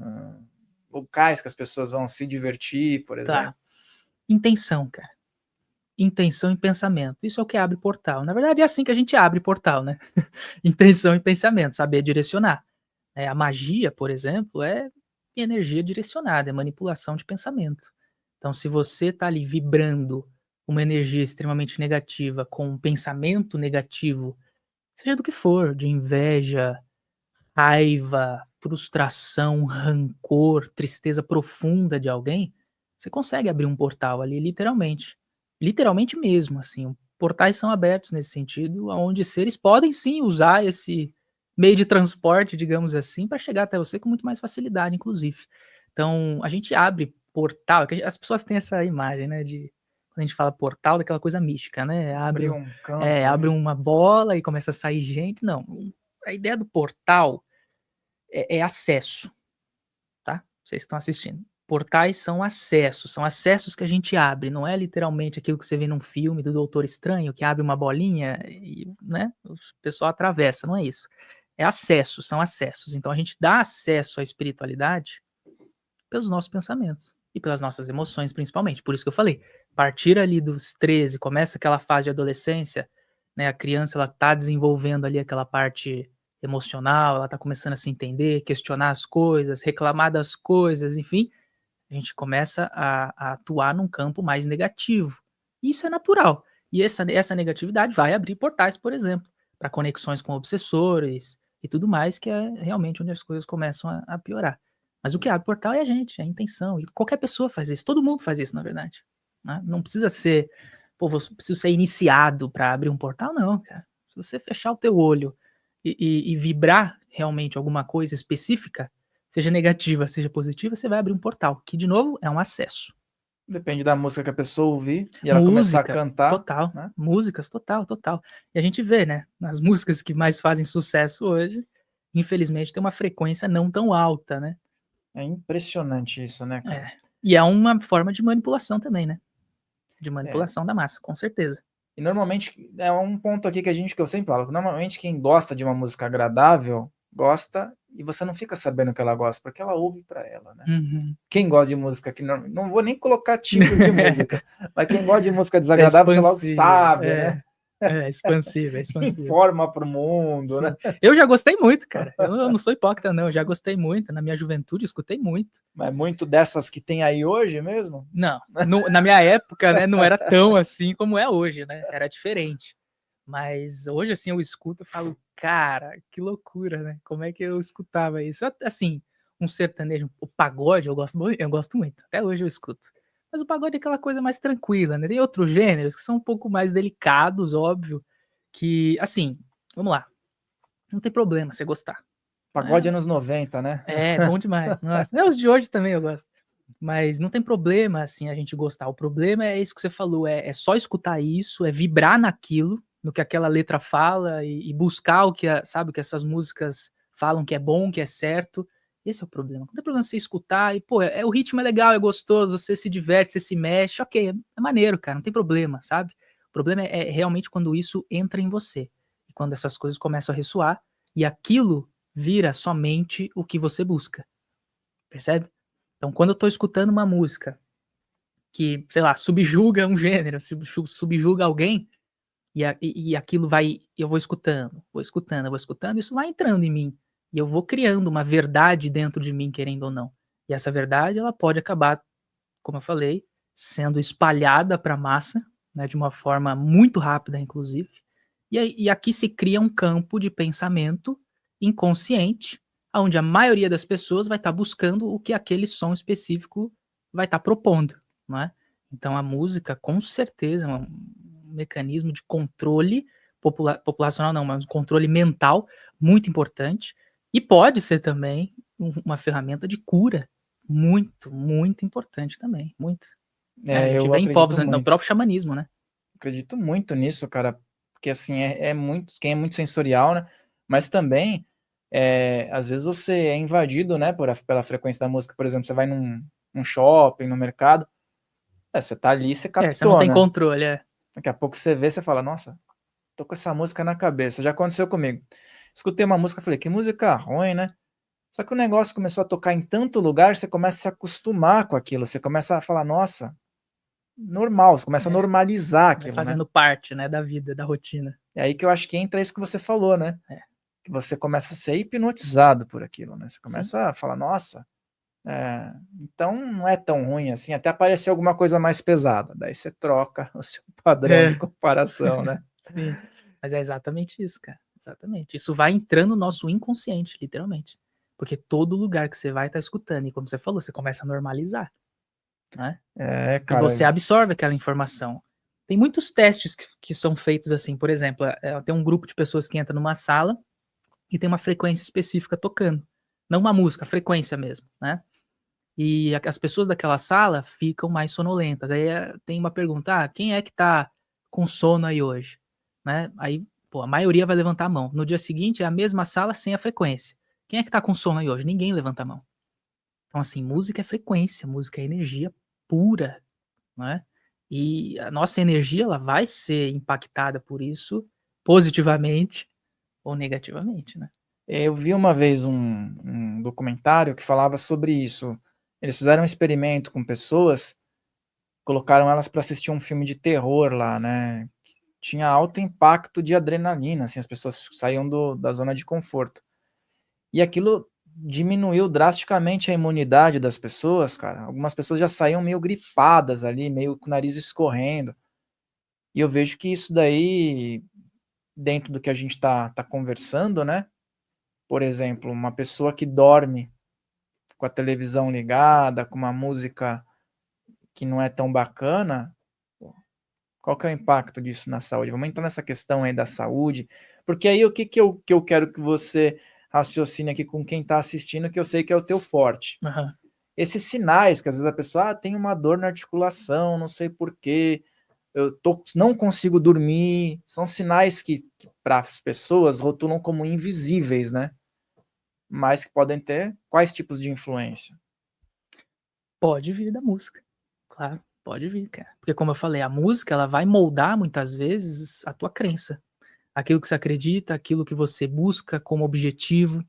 locais que as pessoas vão se divertir, por exemplo. Tá. Intenção, cara. Intenção e pensamento. Isso é o que abre portal. Na verdade, é assim que a gente abre portal, né? Intenção e pensamento, saber direcionar. A magia, por exemplo, é energia direcionada, é manipulação de pensamento. Então, se você está ali vibrando uma energia extremamente negativa com um pensamento negativo, seja do que for, de inveja, raiva, frustração, rancor, tristeza profunda de alguém, você consegue abrir um portal ali, literalmente. Literalmente mesmo, assim. Portais são abertos nesse sentido, onde seres podem sim usar esse meio de transporte, digamos assim, para chegar até você com muito mais facilidade, inclusive. Então, a gente abre portal, que as pessoas têm essa imagem, né, de quando a gente fala portal, daquela coisa mística, né? Abrir um campo. Abre uma bola e começa a sair gente. Não, a ideia do portal é acesso, tá? Vocês estão assistindo. Portais são acessos que a gente abre, não é literalmente aquilo que você vê num filme do Doutor Estranho, que abre uma bolinha e, né, o pessoal atravessa, não é isso. É acesso, são acessos. Então a gente dá acesso à espiritualidade pelos nossos pensamentos e pelas nossas emoções, principalmente. Por isso que eu falei, partir ali dos 13, começa aquela fase de adolescência, né, a criança ela tá desenvolvendo ali aquela parte emocional, ela tá começando a se entender, questionar as coisas, reclamar das coisas, enfim, a gente começa a atuar num campo mais negativo. Isso é natural. E essa negatividade vai abrir portais, por exemplo, para conexões com obsessores e tudo mais, que é realmente onde as coisas começam a piorar. Mas o que abre portal é a gente, é a intenção. E qualquer pessoa faz isso, todo mundo faz isso, na verdade. Né? Não precisa ser, pô, preciso ser iniciado para abrir um portal, não, cara. Se você fechar o teu olho e vibrar realmente alguma coisa específica, seja negativa, seja positiva, você vai abrir um portal, que de novo é um acesso. Depende da música que a pessoa ouvir e ela começar a cantar. Total, né? Músicas, total. E a gente vê, né, nas músicas que mais fazem sucesso hoje, infelizmente tem uma frequência não tão alta, né? É impressionante isso, né, cara? E é uma forma de manipulação também, né? De manipulação da massa, com certeza. E normalmente, é um ponto aqui que eu sempre falo, normalmente quem gosta de uma música agradável, gosta e você não fica sabendo que ela gosta, porque ela ouve pra ela, né? Uhum. Quem gosta de música que não vou nem colocar tipo de música, mas quem gosta de música desagradável, você logo sabe, né? Expansiva. Informa pro mundo, Sim. né? Eu já gostei muito, cara. Eu não sou hipócrita, não. Eu já gostei muito. Na minha juventude, escutei muito. Mas muito dessas que tem aí hoje mesmo? Não. Na minha época, né, não era tão assim como é hoje, né? Era diferente. Mas hoje, assim, eu escuto e falo, cara, que loucura, né? Como é que eu escutava isso? Assim, um sertanejo, o pagode, eu gosto muito. Até hoje eu escuto. Mas o pagode é aquela coisa mais tranquila, né? Tem outros gêneros que são um pouco mais delicados, óbvio, que, assim, vamos lá. Não tem problema você gostar. Pagode anos 90, né? Bom demais. Nossa, os de hoje também eu gosto. Mas não tem problema, assim, a gente gostar. O problema é isso que você falou, é só escutar isso, é vibrar naquilo, no que aquela letra fala e buscar o que, sabe, o que essas músicas falam que é bom, que é certo. Esse é o problema. Não tem problema você escutar e, pô, o ritmo é legal, é gostoso, você se diverte, você se mexe, ok, é maneiro, cara, não tem problema, sabe? O problema é realmente quando isso entra em você. E quando essas coisas começam a ressoar e aquilo vira somente o que você busca. Percebe? Então, quando eu tô escutando uma música que, sei lá, subjuga um gênero, subjuga alguém, e aquilo vai, eu vou escutando, isso vai entrando em mim. E eu vou criando uma verdade dentro de mim, querendo ou não. E essa verdade, ela pode acabar, como eu falei, sendo espalhada para a massa, né, de uma forma muito rápida, inclusive. E aqui se cria um campo de pensamento inconsciente, onde a maioria das pessoas vai estar buscando o que aquele som específico vai estar propondo, não é? Então a música, com certeza, é um mecanismo de controle populacional não, mas um controle mental muito importante, e pode ser também uma ferramenta de cura muito, muito importante também, muito. A gente Eu vê em povos, acredito no muito. próprio xamanismo, né? Acredito muito nisso, cara, porque assim, quem é muito sensorial, né? Mas também, às vezes você é invadido, né, pela frequência da música. Por exemplo, você vai num shopping, no mercado, você tá ali, você Você não captou, tem né? controle, Daqui a pouco você vê, você fala, nossa, tô com essa música na cabeça. Já aconteceu comigo. Escutei uma música, falei, que música ruim, né? Só que o negócio começou a tocar em tanto lugar, você começa a se acostumar com aquilo, você começa a falar, nossa, normal, você começa a normalizar vai aquilo, né? fazendo parte, né, da vida, da rotina. É aí que eu acho que entra isso que você falou, né? É. Que você começa a ser hipnotizado por aquilo, né? Você começa Sim. a falar, nossa, então não é tão ruim assim, até aparecer alguma coisa mais pesada. Daí você troca o seu padrão de comparação, né? Sim, mas é exatamente isso, cara, exatamente. Isso vai entrando no nosso inconsciente, literalmente. Porque todo lugar que você vai tá escutando, e como você falou, você começa a normalizar, né? E Cara, você absorve aquela informação. Tem muitos testes que são feitos assim, por exemplo, tem um grupo de pessoas que entra numa sala e tem uma frequência específica tocando. Não uma música, a frequência mesmo, né? E as pessoas daquela sala ficam mais sonolentas. Aí tem uma pergunta: quem é que tá com sono aí hoje? Né? Aí, pô, a maioria vai levantar a mão. No dia seguinte é a mesma sala sem a frequência. Quem é que tá com sono aí hoje? Ninguém levanta a mão. Então, assim, música é frequência, música é energia pura, né? E a nossa energia, ela vai ser impactada por isso positivamente ou negativamente, né? eu vi uma vez um documentário que falava sobre isso. Eles fizeram um experimento com pessoas, colocaram elas para assistir um filme de terror lá, né? Tinha alto impacto de adrenalina, assim, as pessoas saíam da zona de conforto. E aquilo diminuiu drasticamente a imunidade das pessoas, cara. Algumas pessoas já saíam meio gripadas ali, meio com o nariz escorrendo. E eu vejo que isso daí, dentro do que a gente tá conversando, né? Por exemplo, uma pessoa que dorme com a televisão ligada, com uma música que não é tão bacana, qual que é o impacto disso na saúde? Vamos entrar nessa questão aí da saúde, porque aí o que eu quero que você raciocine aqui com quem está assistindo, que eu sei que é o teu forte. Uhum. Esses sinais que às vezes a pessoa tem uma dor na articulação, não sei por quê, não consigo dormir, são sinais que para as pessoas rotulam como invisíveis, né? Mas que podem ter quais tipos de influência? Pode vir da música, claro, pode vir, cara. Porque como eu falei, a música ela vai moldar muitas vezes a tua crença, aquilo que você acredita, aquilo que você busca como objetivo,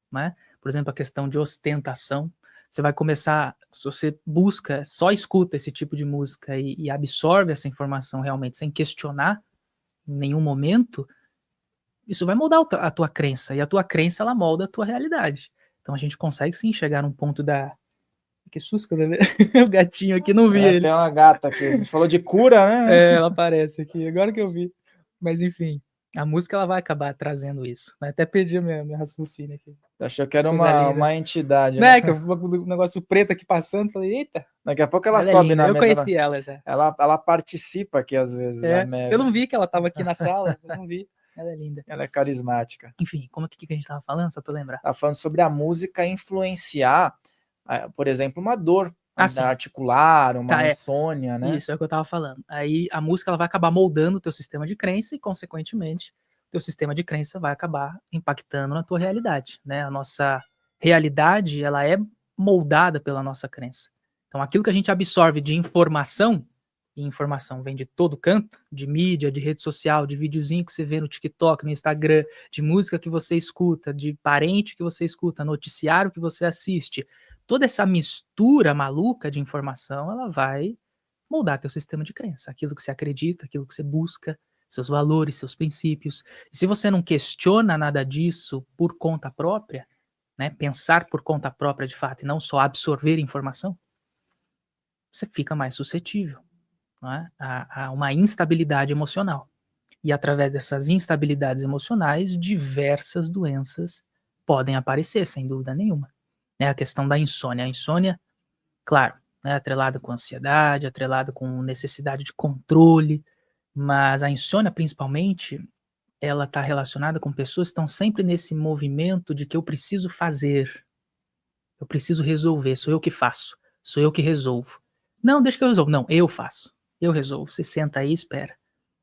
né? Por exemplo, a questão de ostentação, você vai começar, se você busca, só escuta esse tipo de música e absorve essa informação realmente sem questionar em nenhum momento, isso vai moldar a tua crença, e a tua crença ela molda a tua realidade. Então a gente consegue sim chegar num ponto da que susto, né? O gatinho aqui, não vi ele. Tem uma gata aqui, a gente falou de cura, né? Ela aparece aqui, agora que eu vi. Mas enfim, a música ela vai acabar trazendo isso. Até perdi meu raciocínio aqui. Achou que era Coisa linda. uma entidade, né? Né, que eu vi um negócio preto aqui passando, falei, eita. Daqui a pouco ela Ela é sobe linda, na eu mesa. conheci ela já. Ela participa aqui às vezes, a Eu não Mary. vi que ela tava aqui na sala, eu não vi. Ela é linda. Ela é carismática. Enfim, como é que a gente tava falando, só pra eu lembrar? Tá falando sobre a música influenciar, por exemplo, uma dor Sim. articular, uma Tá, insônia, né? Isso é o que eu tava falando. Aí a música ela vai acabar moldando o teu sistema de crença e, consequentemente, o teu sistema de crença vai acabar impactando na tua realidade, né? A nossa realidade, ela é moldada pela nossa crença. Então, aquilo que a gente absorve de informação, e informação vem de todo canto, de mídia, de rede social, de videozinho que você vê no TikTok, no Instagram, de música que você escuta, de parente que você escuta, noticiário que você assiste, toda essa mistura maluca de informação, ela vai moldar teu sistema de crença, aquilo que você acredita, aquilo que você busca, seus valores, seus princípios. E se você não questiona nada disso por conta própria, né, pensar por conta própria de fato e não só absorver informação, você fica mais suscetível, né, a uma instabilidade emocional. E através dessas instabilidades emocionais, diversas doenças podem aparecer, sem dúvida nenhuma. É a questão da insônia. A insônia, claro, né, atrelada com ansiedade, atrelada com necessidade de controle, mas a insônia, principalmente, ela está relacionada com pessoas que estão sempre nesse movimento de que eu preciso fazer, eu preciso resolver, sou eu que faço, sou eu que resolvo. Não, deixa que eu resolvo. Não, eu faço, eu resolvo. Você senta aí e espera.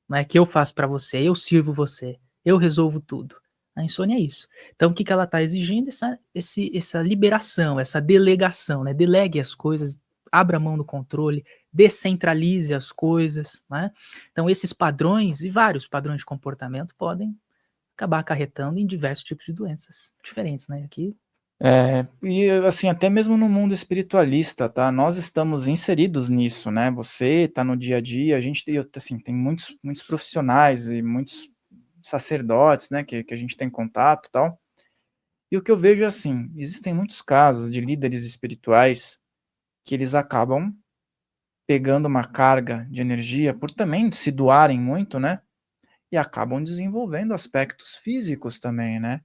Não é que eu faço para você, eu sirvo você, eu resolvo tudo. A insônia é isso. Então, o que ela está exigindo? Essa liberação, essa delegação, né? Delegue as coisas, abra mão do controle, descentralize as coisas, né? Então, esses padrões e vários padrões de comportamento podem acabar acarretando em diversos tipos de doenças diferentes, né? Aqui, E assim, até mesmo no mundo espiritualista, tá? Nós estamos inseridos nisso, né? Você tá no dia a dia, a gente tem, assim, tem muitos profissionais e muitos sacerdotes, né, que a gente tem contato e tal. E o que eu vejo é assim, existem muitos casos de líderes espirituais que eles acabam pegando uma carga de energia por também se doarem muito, né? E acabam desenvolvendo aspectos físicos também, né?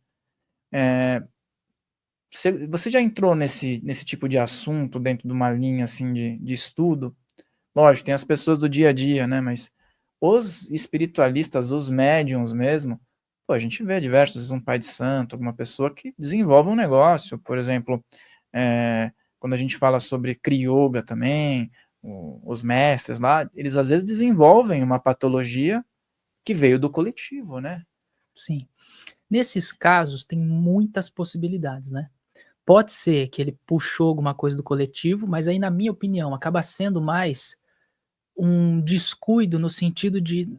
Você já entrou nesse tipo de assunto dentro de uma linha assim de estudo? Lógico, tem as pessoas do dia a dia, né? Mas os espiritualistas, os médiums mesmo, pô, a gente vê diversos, às vezes um pai de santo, alguma pessoa que desenvolve um negócio. Por exemplo, quando a gente fala sobre Kriyoga também, os mestres lá, eles às vezes desenvolvem uma patologia que veio do coletivo, né? sim. Nesses casos, tem muitas possibilidades, né? Pode ser que ele puxou alguma coisa do coletivo, mas aí, na minha opinião, acaba sendo mais um descuido no sentido de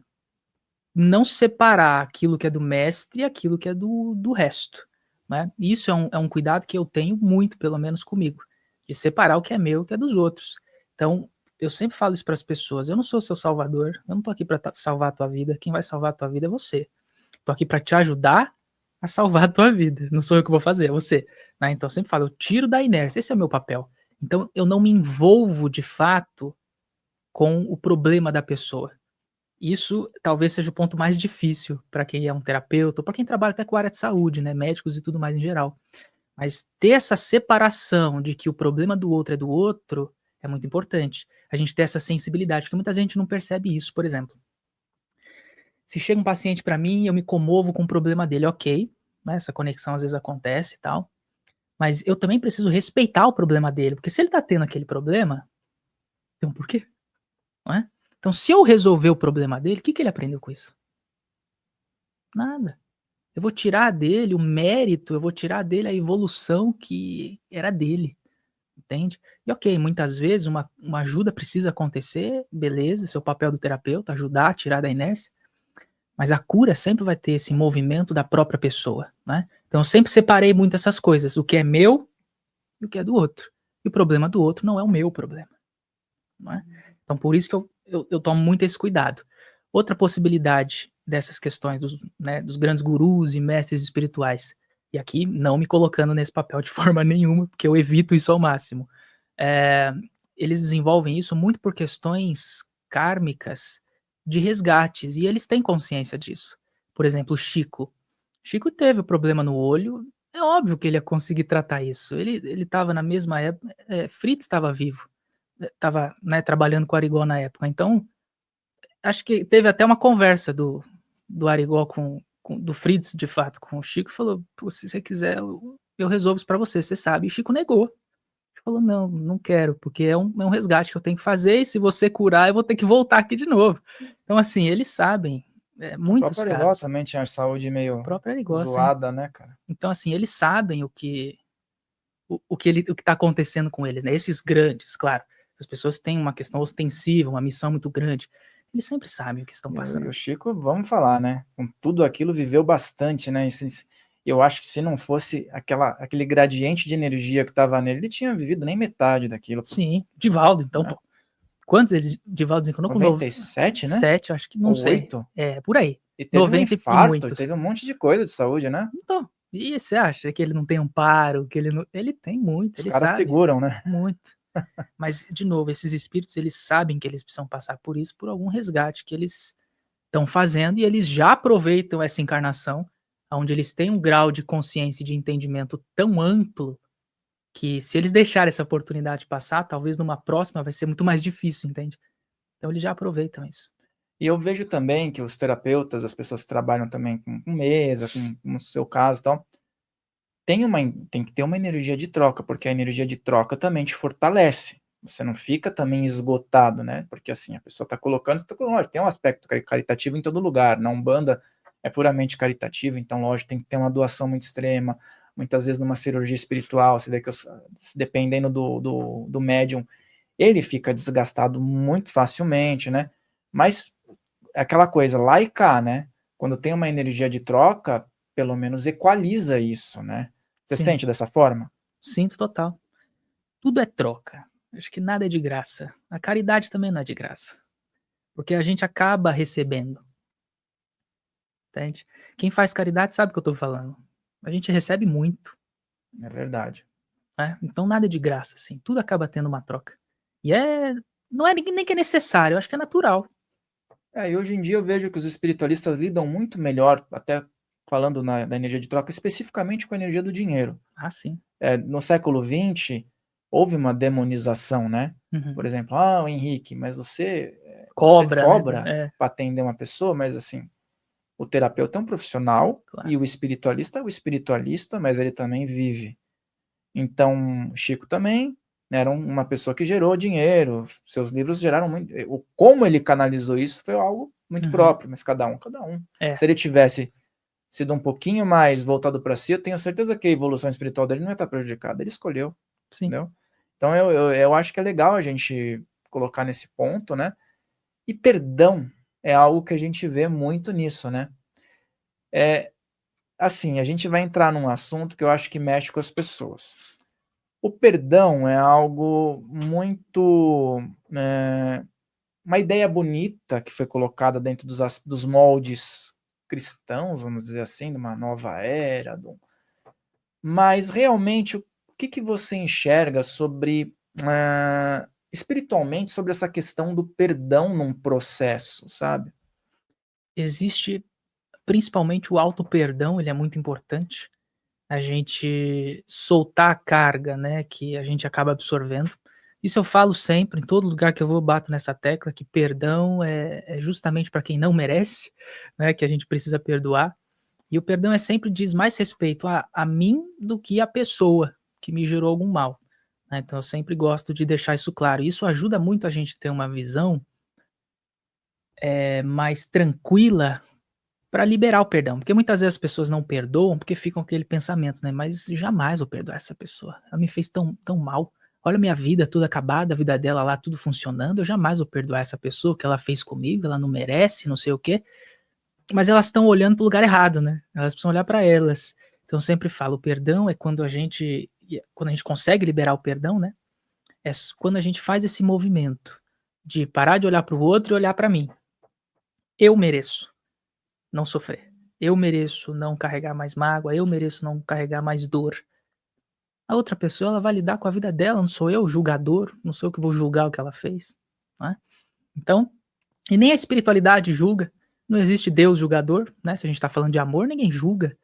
não separar aquilo que é do mestre e aquilo que é do resto, né. Isso é um cuidado que eu tenho muito, pelo menos comigo, de separar o que é meu e o que é dos outros. Então, eu sempre falo isso para as pessoas: "Eu não sou seu salvador, eu não tô aqui para salvar a tua vida, quem vai salvar a tua vida é você. Tô aqui para te ajudar a salvar a tua vida, não sou eu que vou fazer, é você", né. Então eu sempre falo: "Eu tiro da inércia", esse é o meu papel. Então eu não me envolvo de fato com o problema da pessoa. Isso talvez seja o ponto mais difícil para quem é um terapeuta ou para quem trabalha até com a área de saúde, né, médicos e tudo mais em geral. Mas ter essa separação de que o problema do outro é do outro, é muito importante. A gente ter essa sensibilidade, porque muita gente não percebe isso, por exemplo. Se chega um paciente para mim, eu me comovo com o problema dele, ok, né, essa conexão às vezes acontece e tal, mas eu também preciso respeitar o problema dele, porque se ele tá tendo aquele problema, tem um porquê, não é? Então se eu resolver o problema dele, o que que ele aprendeu com isso? Nada. Eu vou tirar dele o mérito, eu vou tirar dele a evolução que era dele, entende? E ok, muitas vezes uma ajuda precisa acontecer, beleza, esse é o papel do terapeuta, ajudar a tirar da inércia, mas a cura sempre vai ter esse movimento da própria pessoa, né? Então eu sempre separei muito essas coisas, o que é meu e o que é do outro. E o problema do outro não é o meu problema, não é? Então por isso que eu tomo muito esse cuidado. Outra possibilidade dessas questões dos, né, dos grandes gurus e mestres espirituais, e aqui não me colocando nesse papel de forma nenhuma, porque eu evito isso ao máximo. Eh, Eles desenvolvem isso muito por questões kármicas de resgates, e eles têm consciência disso. Por exemplo, o Chico. Chico teve o problema no olho, é óbvio que ele ia conseguir tratar isso. Ele estava na mesma época, Fritz estava vivo, estava, né, trabalhando com o Arigó na época, então acho que teve até uma conversa do Arigó com do Fritz, de fato, com o Chico, e falou: "Pô, se você quiser eu resolvo isso pra você, você sabe". E o Chico negou. Ele falou: "Não, não quero, porque é um resgate que eu tenho que fazer e se você curar eu vou ter que voltar aqui de novo". Então, assim, eles sabem, O muitos próprio Arigó casos. também tinha a saúde O meio próprio Arigó, sim. zoada, né, cara? Então, assim, eles sabem o que tá acontecendo com eles, né, esses grandes, claro, as pessoas têm uma questão ostensiva, uma missão muito grande, eles sempre sabem o que estão E o passando. Chico, vamos falar, né? Com tudo aquilo, viveu bastante, né? Eu acho que se não fosse aquele gradiente de energia que estava nele, ele tinha vivido nem metade daquilo, pô, Sim, Divaldo então, né? pô. Quantos eles Divaldo desencanou com 97, né? 7, acho que não Ou sei. 8? É, por aí. E teve um 90 e infarto, e muitos. teve um monte de coisa de saúde, né? Então, e você acha que ele não tem amparo, que ele não ele tem muito, Os ele caras sabe, seguram, né? muito. Mas, de novo, esses espíritos, eles sabem que eles precisam passar por isso, por algum resgate que eles estão fazendo, e eles já aproveitam essa encarnação, onde eles têm um grau de consciência e de entendimento tão amplo, que se eles deixarem essa oportunidade passar, talvez numa próxima vai ser muito mais difícil, entende? Então eles já aproveitam isso. E eu vejo também que os terapeutas, as pessoas que trabalham também com mesa, com o seu caso e tal, tem que ter uma energia de troca, porque a energia de troca também te fortalece. Você não fica também esgotado, né? Porque assim, a pessoa está colocando, você tá colocando, lógico, tem um aspecto caritativo em todo lugar. Na Umbanda é puramente caritativo, então, lógico, tem que ter uma doação muito extrema. Muitas vezes numa cirurgia espiritual, você vê que dependendo do médium, ele fica desgastado muito facilmente, né? Mas é aquela coisa, lá e cá, né? Quando tem uma energia de troca, pelo menos equaliza isso, né? Você Sim, sente dessa forma? sinto total. Tudo é troca. Acho que nada é de graça. A caridade também não é de graça. Porque a gente acaba recebendo, entende? Quem faz caridade sabe o que eu tô falando. A gente recebe muito, É verdade. né? Então nada é de graça, assim. Tudo acaba tendo uma troca. E não é nem que é necessário, eu acho que é natural. E hoje em dia eu vejo que os espiritualistas lidam muito melhor, até falando da energia de troca, especificamente com a energia do dinheiro. Ah, sim. No século XX, houve uma demonização, né? Uhum. Por exemplo, o Henrique, mas você Cobra, né? cobra É, para atender uma pessoa, mas assim, o terapeuta é um profissional claro. e o espiritualista é o espiritualista, mas ele também vive. Então, Chico também era uma pessoa que gerou dinheiro, seus livros geraram muito. Como ele canalizou isso foi algo muito Uhum. próprio, mas cada um, cada um. É, Se ele tivesse sido um pouquinho mais voltado para si, eu tenho certeza que a evolução espiritual dele não ia estar prejudicada. Ele escolheu, sim. entendeu? Então, eu acho que é legal a gente colocar nesse ponto, né? E perdão é algo que a gente vê muito nisso, né? É, assim, a gente vai entrar num assunto que eu acho que mexe com as pessoas. O perdão é algo muito. Uma ideia bonita que foi colocada dentro dos moldes cristãos, vamos dizer assim, de uma nova era. Mas realmente, o que você enxerga sobre. Espiritualmente, sobre essa questão do perdão num processo, sabe? Existe principalmente o auto-perdão, ele é muito importante. A gente soltar a carga, né, que a gente acaba absorvendo. Isso eu falo sempre, em todo lugar que eu vou eu bato nessa tecla, que perdão é justamente para quem não merece, né, que a gente precisa perdoar. E o perdão é sempre diz mais respeito a mim do que a pessoa que me gerou algum mal, né. Então eu sempre gosto de deixar isso claro. Isso ajuda muito a gente ter uma visão, mais tranquila para liberar o perdão, porque muitas vezes as pessoas não perdoam, porque ficam com aquele pensamento, né, "Mas jamais vou perdoar essa pessoa, ela me fez tão mal, olha a minha vida tudo acabada, a vida dela lá tudo funcionando, eu jamais vou perdoar essa pessoa, o que ela fez comigo, ela não merece, não sei o quê", mas elas estão olhando para o lugar errado, né, elas precisam olhar para elas. Então eu sempre falo, o perdão é quando a gente consegue liberar o perdão, né, quando a gente faz esse movimento de parar de olhar para o outro e olhar para mim. Eu mereço não sofrer. Eu mereço não carregar mais mágoa, eu mereço não carregar mais dor. A outra pessoa, ela vai lidar com a vida dela, não sou eu o julgador, não sou eu que vou julgar o que ela fez, né. Então e nem a espiritualidade julga, não existe Deus julgador, né, se a gente tá falando de amor, ninguém julga.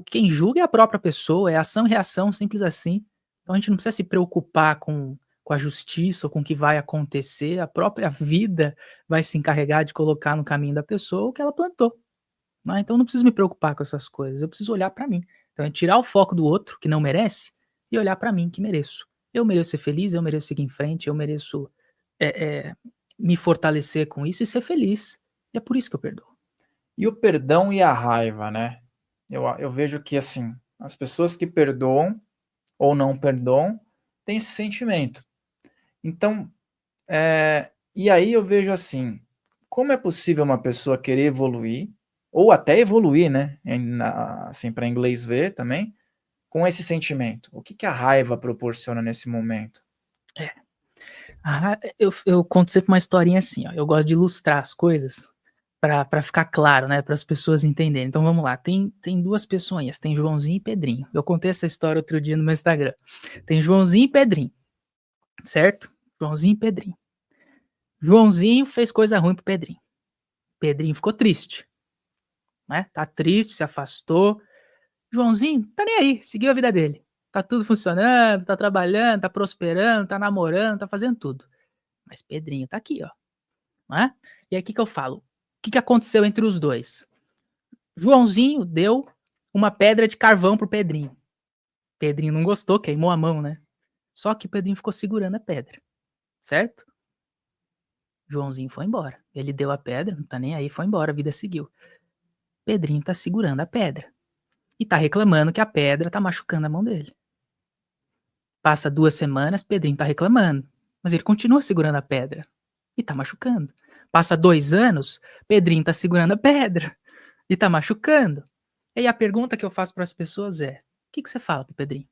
Quem julga é a própria pessoa, é ação e reação, simples assim. Então a gente não precisa se preocupar com a justiça ou com o que vai acontecer, a própria vida vai se encarregar de colocar no caminho da pessoa o que ela plantou. Né, então eu não preciso me preocupar com essas coisas, eu preciso olhar pra mim. Então é tirar o foco do outro, que não merece, e olhar pra mim, que mereço. Eu mereço ser feliz, eu mereço seguir em frente, eu mereço, eh eh, me fortalecer com isso e ser feliz. E é por isso que eu perdoo. E o perdão e a raiva, né? Eu vejo que, assim, as pessoas que perdoam ou não perdoam têm esse sentimento. Então, e aí eu vejo assim, como é possível uma pessoa querer evoluir, ou até evoluir, né? Assim, para inglês ver também, com esse sentimento. O que que a raiva proporciona nesse momento? É. Eu conto sempre uma historinha assim, ó, eu gosto de ilustrar as coisas pra ficar claro, né, para as pessoas entenderem. Então vamos lá, tem 2 pessoinhas, tem Joãozinho e Pedrinho. Eu contei essa história outro dia no meu Instagram. Tem Joãozinho e Pedrinho, certo? Joãozinho e Pedrinho. Joãozinho fez coisa ruim para Pedrinho. Pedrinho ficou triste, né, tá triste, se afastou. Joãozinho tá nem aí, seguiu a vida dele. Tá tudo funcionando, tá trabalhando, tá prosperando, tá namorando, tá fazendo tudo. Mas Pedrinho tá aqui, ó, né. E aí o que que eu falo? que aconteceu entre os dois? Joãozinho deu uma pedra de carvão pro Pedrinho. Pedrinho não gostou, queimou a mão, né? Só que o Pedrinho ficou segurando a pedra, certo? Joãozinho foi embora. Ele deu a pedra, não tá nem aí, foi embora, a vida seguiu. Pedrinho tá segurando a pedra. E tá reclamando que a pedra tá machucando a mão dele. Passa 2 semanas, Pedrinho tá reclamando. Mas ele continua segurando a pedra. E tá machucando. Passa 2 anos, Pedrinho tá segurando a pedra. E tá machucando. E aí a pergunta que eu faço pras pessoas é: o que você fala pro Pedrinho?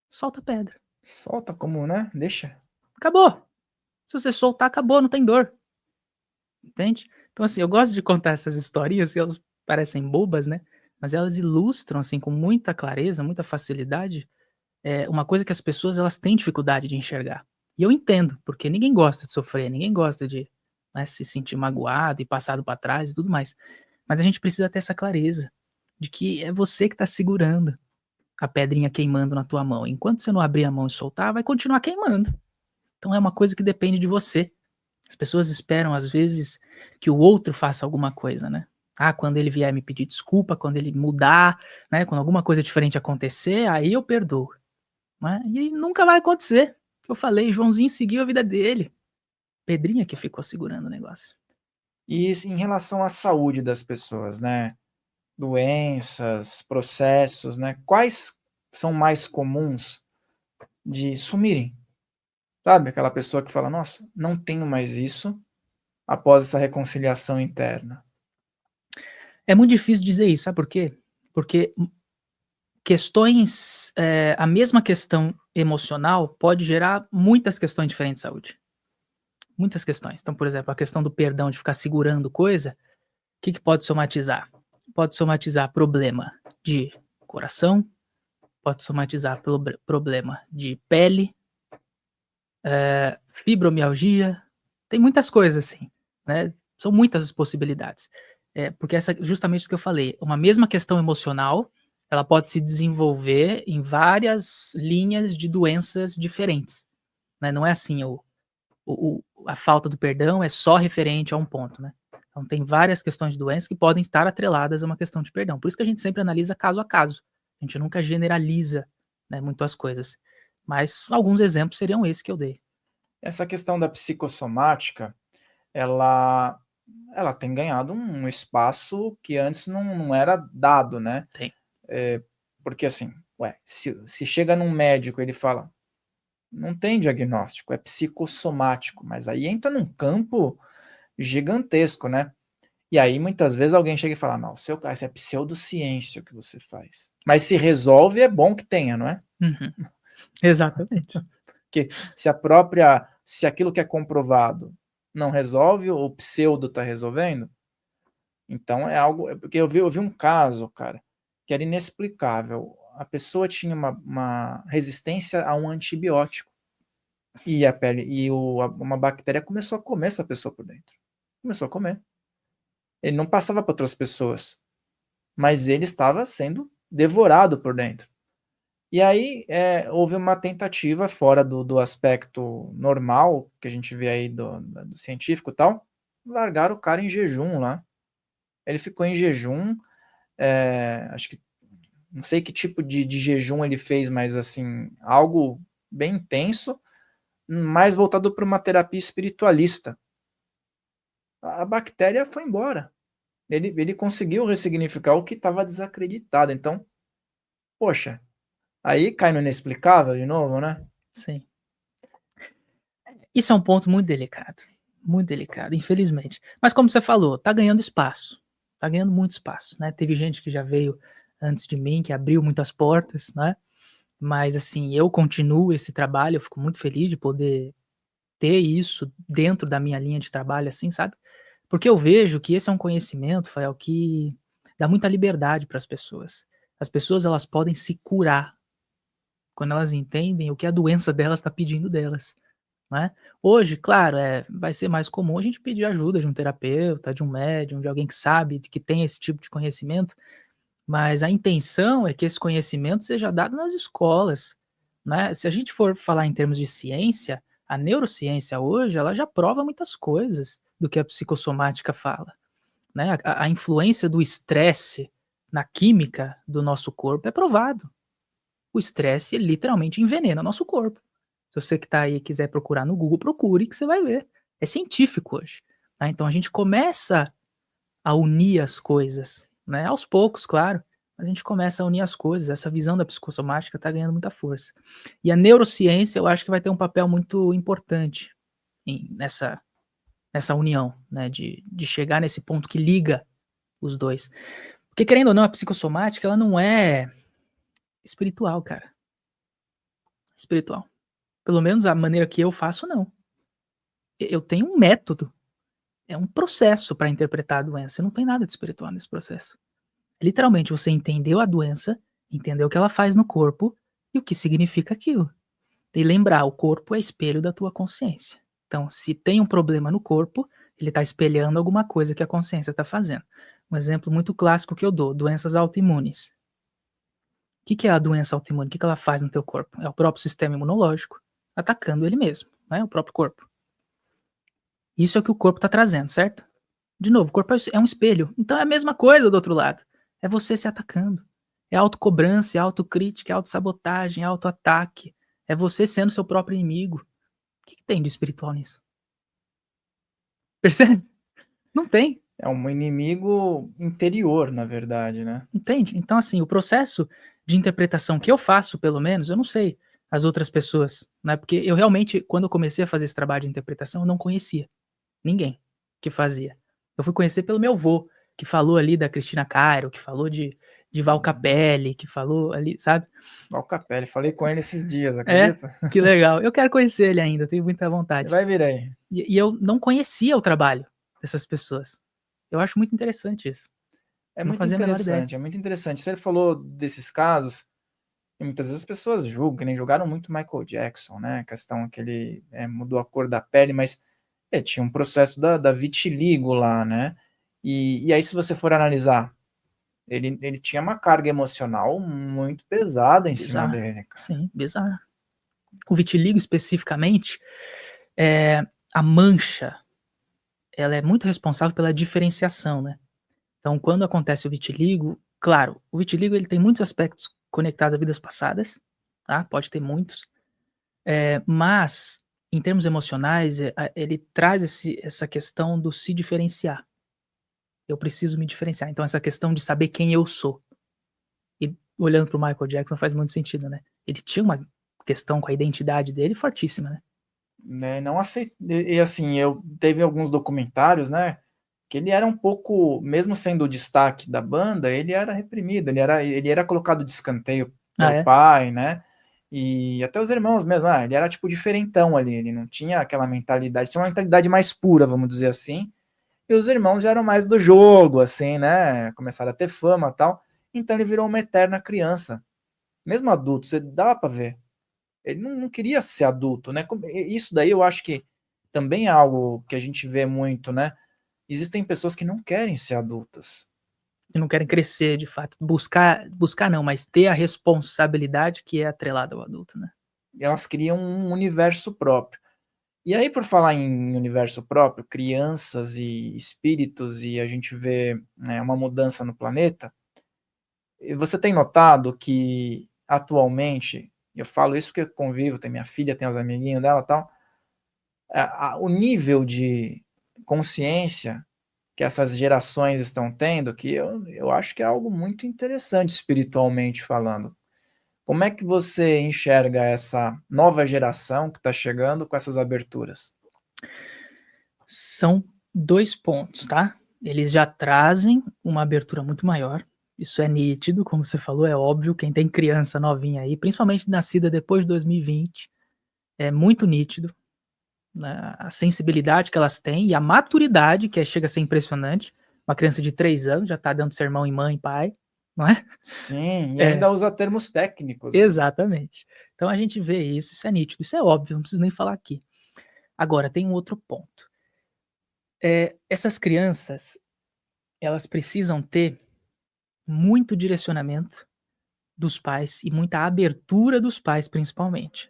Solta a pedra. Solta como, né? Deixa. Acabou. Se você soltar, acabou, não tem dor. Entende? Então, assim, eu gosto de contar essas historinhas, que elas parecem bobas, né? Mas elas ilustram, assim, com muita clareza, muita facilidade, uma coisa que as pessoas elas têm dificuldade de enxergar. E eu entendo, porque ninguém gosta de sofrer, ninguém gosta de, né, se sentir magoado e passado para trás e tudo mais. Mas a gente precisa ter essa clareza de que é você que está segurando a pedrinha queimando na tua mão. Enquanto você não abrir a mão e soltar, vai continuar queimando. Então é uma coisa que depende de você. As pessoas esperam, às vezes, que o outro faça alguma coisa, né? Ah, quando ele vier me pedir desculpa, quando ele mudar, né? Quando alguma coisa diferente acontecer, aí eu perdoo. Né? E nunca vai acontecer. Eu falei, Joãozinho seguiu a vida dele. Pedrinha que ficou segurando o negócio. E em relação à saúde das pessoas, né? Doenças, processos, né? Quais são mais comuns de sumirem? Sabe, aquela pessoa que fala: "Nossa, não tenho mais isso", após essa reconciliação interna. É muito difícil dizer isso, sabe por quê? Porque questões, a mesma questão emocional pode gerar muitas questões diferentes de saúde. Muitas questões. Então, por exemplo, a questão do perdão, de ficar segurando coisa, o que pode somatizar? Pode somatizar problema de coração, pode somatizar problema de pele, fibromialgia, tem muitas coisas assim, né? São muitas as possibilidades. Porque essa justamente o que eu falei, uma mesma questão emocional, ela pode se desenvolver em várias linhas de doenças diferentes, né? Não é assim, a falta do perdão é só referente a um ponto, né? Então tem várias questões de doença que podem estar atreladas a uma questão de perdão. Por isso que a gente sempre analisa caso a caso. A gente nunca generaliza, né, muito as coisas. Mas alguns exemplos seriam esses que eu dei. Essa questão da psicossomática, ela ela tem ganhado um espaço que antes não era dado, né. Tem. Porque assim, ué, se chega num médico, ele fala: "Não tem diagnóstico, é psicossomático", mas aí entra num campo gigantesco, né. E aí muitas vezes alguém chega e fala: "Não, isso é pseudociência o que você faz". Mas se resolve, é bom que tenha, não é? Uhum. Exatamente. Porque se aquilo que é comprovado não resolve, o pseudo está resolvendo, então porque eu vi um caso, cara, que era inexplicável. A pessoa tinha uma resistência a um antibiótico, e a pele e o a uma bactéria começou a comer essa pessoa por dentro. Começou a comer. Ele não passava para outras pessoas, mas ele estava sendo devorado por dentro. E aí, houve uma tentativa fora do aspecto normal, que a gente vê aí do científico e tal, largaram o cara em jejum lá. Ele ficou em jejum, acho que não sei que tipo de jejum ele fez, mas assim, algo bem intenso, mais voltado para uma terapia espiritualista. A bactéria foi embora. Ele conseguiu ressignificar o que estava desacreditado, então, poxa, aí cai no inexplicável de novo, né. Sim. Isso é um ponto muito delicado, infelizmente. Mas como você falou, tá ganhando espaço, tá ganhando muito espaço, né. Teve gente que já veio antes de mim, que abriu muitas portas, né, mas assim, eu continuo esse trabalho, eu fico muito feliz de poder ter isso dentro da minha linha de trabalho, assim, sabe. Porque eu vejo que esse é um conhecimento, Fael, que dá muita liberdade para as pessoas. As pessoas elas podem se curar quando elas entendem o que a doença delas está pedindo delas, né. Hoje, claro, vai ser mais comum a gente pedir ajuda de um terapeuta, de um médium, de alguém que sabe, que tem esse tipo de conhecimento, mas a intenção é que esse conhecimento seja dado nas escolas, né. Se a gente for falar em termos de ciência, A neurociência hoje, ela já prova muitas coisas do que a psicossomática fala, né? A influência do estresse na química do nosso corpo é provado. O estresse literalmente envenena nosso corpo. Se você que está aí quiser procurar no Google, procure que você vai ver. É científico hoje. Tá? Então a gente começa a unir as coisas, né? Aos poucos, claro, mas a gente começa a unir as coisas. Essa visão da psicossomática está ganhando muita força. E a neurociência, eu acho que vai ter um papel muito importante nessa união, né? De chegar nesse ponto que liga os dois. Porque, querendo ou não, a psicossomática, ela não é espiritual, cara. Espiritual. Pelo menos a maneira que eu faço, não. Eu tenho um método. É um processo para interpretar a doença. Não tem nada de espiritual nesse processo. Literalmente, você entendeu a doença, entendeu o que ela faz no corpo e o que significa aquilo. E lembrar, o corpo é espelho da tua consciência. Então, se tem um problema no corpo, ele está espelhando alguma coisa que a consciência está fazendo. Um exemplo muito clássico que eu dou, doenças autoimunes. O que é a doença autoimune? O que ela faz no teu corpo? É o próprio sistema imunológico atacando ele mesmo, né? O próprio corpo. Isso é o que o corpo está trazendo, certo? De novo, o corpo é um espelho. Então é a mesma coisa do outro lado. É você se atacando. É autocobrança, é autocrítica, é autossabotagem, é autoataque. É você sendo seu próprio inimigo. O que tem de espiritual nisso? Percebe? Não tem. É um inimigo interior, na verdade, né? Entende? Então, assim, o processo de interpretação que eu faço, pelo menos, eu não sei as outras pessoas, né? Porque eu realmente, quando eu comecei a fazer esse trabalho de interpretação, eu não conhecia ninguém que fazia. Eu fui conhecer pelo meu avô, que falou ali da Cristina Cairo, que falou de Val Capelli, que falou ali, sabe? Val Capelli, falei com ele esses dias, É, acredita? que legal. Eu quero conhecer ele ainda, tenho muita vontade. Vai vir aí. E eu não conhecia o trabalho dessas pessoas. Eu acho muito interessante isso. É Não muito fazia a menor ideia. interessante, é muito interessante. Você falou desses casos, e muitas vezes as pessoas julgam, que nem jogaram muito Michael Jackson, né? A questão que ele mudou a cor da pele, mas tinha um processo da vitiligo lá, né? E aí, se você for analisar, ele tinha uma carga emocional muito pesada em cima Bizarro. dele, cara. Sim, bizarro. O vitiligo, especificamente, a mancha, ela é muito responsável pela diferenciação, né? Então, quando acontece o vitiligo, claro, o vitiligo ele tem muitos aspectos conectados a vidas passadas, tá? Pode ter muitos, mas em termos emocionais, ele traz essa questão do se diferenciar. Eu preciso me diferenciar. Então, essa questão de saber quem eu sou. E olhando para o Michael Jackson faz muito sentido, né? Ele tinha uma questão com a identidade dele fortíssima, né? Não aceito. E assim, eu teve alguns documentários, né? Que ele era um pouco, mesmo sendo o destaque da banda, ele era reprimido, ele era colocado de escanteio pelo pai, né? E até os irmãos mesmo, ele era tipo diferentão ali, ele não tinha aquela mentalidade, tinha uma mentalidade mais pura, vamos dizer assim. E os irmãos já eram mais do jogo, assim, né? Começaram a ter fama e tal. Então ele virou uma eterna criança. Mesmo adulto, você dava pra ver. Ele não queria ser adulto, né? Isso daí eu acho que também é algo que a gente vê muito, né? Existem pessoas que não querem ser adultas. Que não querem crescer, de fato. Buscar não, mas ter a responsabilidade que é atrelada ao adulto, né? Elas criam um universo próprio. E aí, por falar em universo próprio, crianças e espíritos, e a gente vê, né, uma mudança no planeta, você tem notado que atualmente, eu falo isso porque eu convivo, tem minha filha, tem os amiguinhos dela e tal, o nível de consciência que essas gerações estão tendo, que eu acho que é algo muito interessante espiritualmente falando. Como é que você enxerga essa nova geração que está chegando com essas aberturas? São 2 pontos, tá? Eles já trazem uma abertura muito maior, isso é nítido, como você falou, é óbvio, quem tem criança novinha aí, principalmente nascida depois de 2020, é muito nítido, né, a sensibilidade que elas têm e a maturidade, que chega a ser impressionante. Uma criança de 3 anos já tá dando sermão em mãe e pai, não é? Sim, e ainda usa termos técnicos. Exatamente. Então a gente vê isso é nítido, isso é óbvio, não preciso nem falar aqui. Agora tem um outro ponto. Essas crianças, elas precisam ter muito direcionamento dos pais e muita abertura dos pais, principalmente,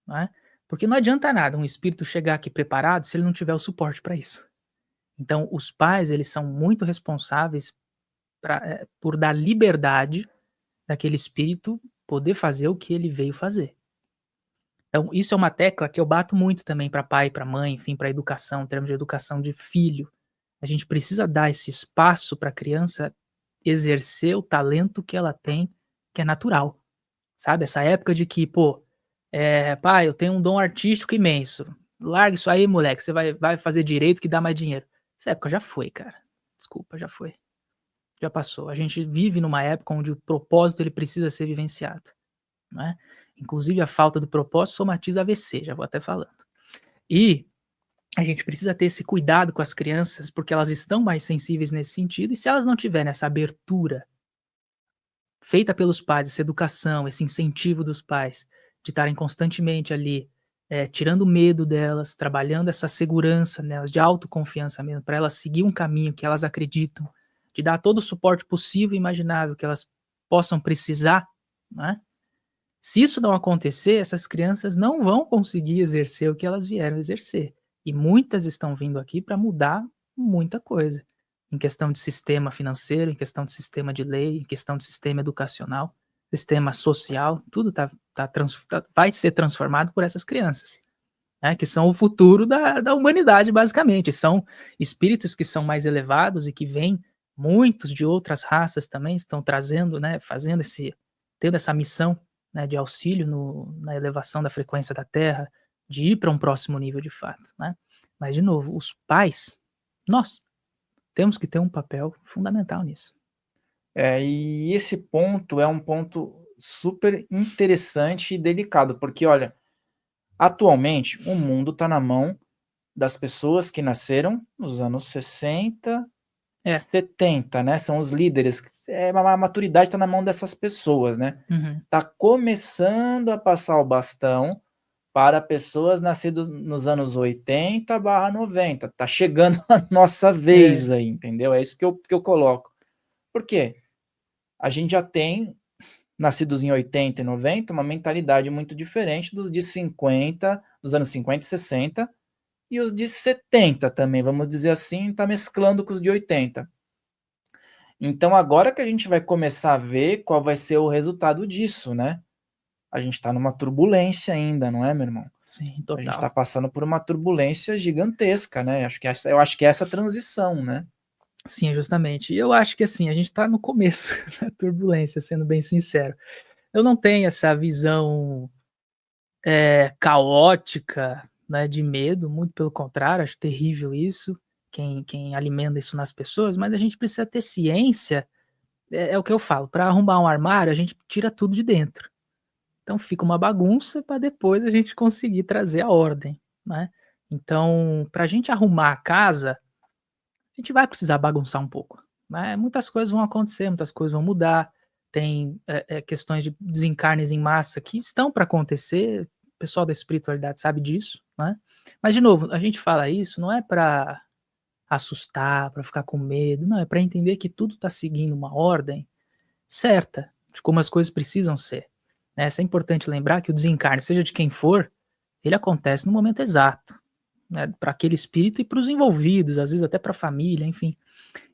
né? Porque não adianta nada um espírito chegar aqui preparado se ele não tiver o suporte para isso. Então, os pais, eles são muito responsáveis por dar liberdade daquele espírito poder fazer o que ele veio fazer. Então, isso é uma tecla que eu bato muito também para pai, para mãe, enfim, para educação, em termos de educação de filho. A gente precisa dar esse espaço para a criança exercer o talento que ela tem, que é natural. Sabe? Essa época de que, pô, pai, eu tenho um dom artístico imenso. Larga isso aí, moleque, você vai fazer direito que dá mais dinheiro. Essa época já foi, cara. Desculpa, já foi. Já passou. A gente vive numa época onde o propósito ele precisa ser vivenciado, né? Inclusive a falta do propósito somatiza AVC, já vou até falando. E a gente precisa ter esse cuidado com as crianças, porque elas estão mais sensíveis nesse sentido, e se elas não tiverem essa abertura feita pelos pais, essa educação, esse incentivo dos pais, de estarem constantemente ali, tirando o medo delas, trabalhando essa segurança nelas, de autoconfiança mesmo, para elas seguir um caminho que elas acreditam, de dar todo o suporte possível e imaginável que elas possam precisar, né? Se isso não acontecer, essas crianças não vão conseguir exercer o que elas vieram exercer. E muitas estão vindo aqui para mudar muita coisa. Em questão de sistema financeiro, em questão de sistema de lei, em questão de sistema educacional, sistema social, tudo vai ser transformado por essas crianças, né, que são o futuro da humanidade, basicamente. São espíritos que são mais elevados e que vêm, muitos de outras raças também estão trazendo, né, tendo essa missão, né, de auxílio na elevação da frequência da Terra, de ir para um próximo nível de fato, né? Mas, de novo, os pais, nós, temos que ter um papel fundamental nisso. E esse ponto é um ponto super interessante e delicado, porque, olha, atualmente o mundo está na mão das pessoas que nasceram nos anos 60, 70, né? São os líderes. A maturidade está na mão dessas pessoas, né? Tá começando a passar o bastão para pessoas nascidas nos anos 80/90. Tá chegando a nossa vez aí, entendeu? É isso que eu coloco. Por quê? A gente já tem, nascidos em 80 e 90, uma mentalidade muito diferente dos anos 50 e 60, e os de 70 também, vamos dizer assim, tá mesclando com os de 80. Então agora que a gente vai começar a ver qual vai ser o resultado disso, né? A gente tá numa turbulência ainda, não é, meu irmão? Sim, A gente tá total. passando por uma turbulência gigantesca, né? Eu acho que é essa transição, né? Sim, justamente. E eu acho que, assim, a gente tá no começo da turbulência, sendo bem sincero. Eu não tenho essa visão, caótica, né, de medo, muito pelo contrário, acho terrível isso, quem alimenta isso nas pessoas, mas a gente precisa ter ciência, é o que eu falo, para arrumar um armário, a gente tira tudo de dentro. Então fica uma bagunça para depois a gente conseguir trazer a ordem, né. Então, para a gente arrumar a casa, a gente vai precisar bagunçar um pouco, né, muitas coisas vão acontecer, muitas coisas vão mudar, tem, questões de desencarnes em massa que estão para acontecer, o pessoal da espiritualidade sabe disso, né. Mas de novo, a gente fala isso não é para assustar, para ficar com medo, não, é para entender que tudo está seguindo uma ordem certa, de como as coisas precisam ser, né. É importante lembrar que o desencarne, seja de quem for, ele acontece no momento exato, né, para aquele espírito e para os envolvidos, às vezes até para a família, enfim.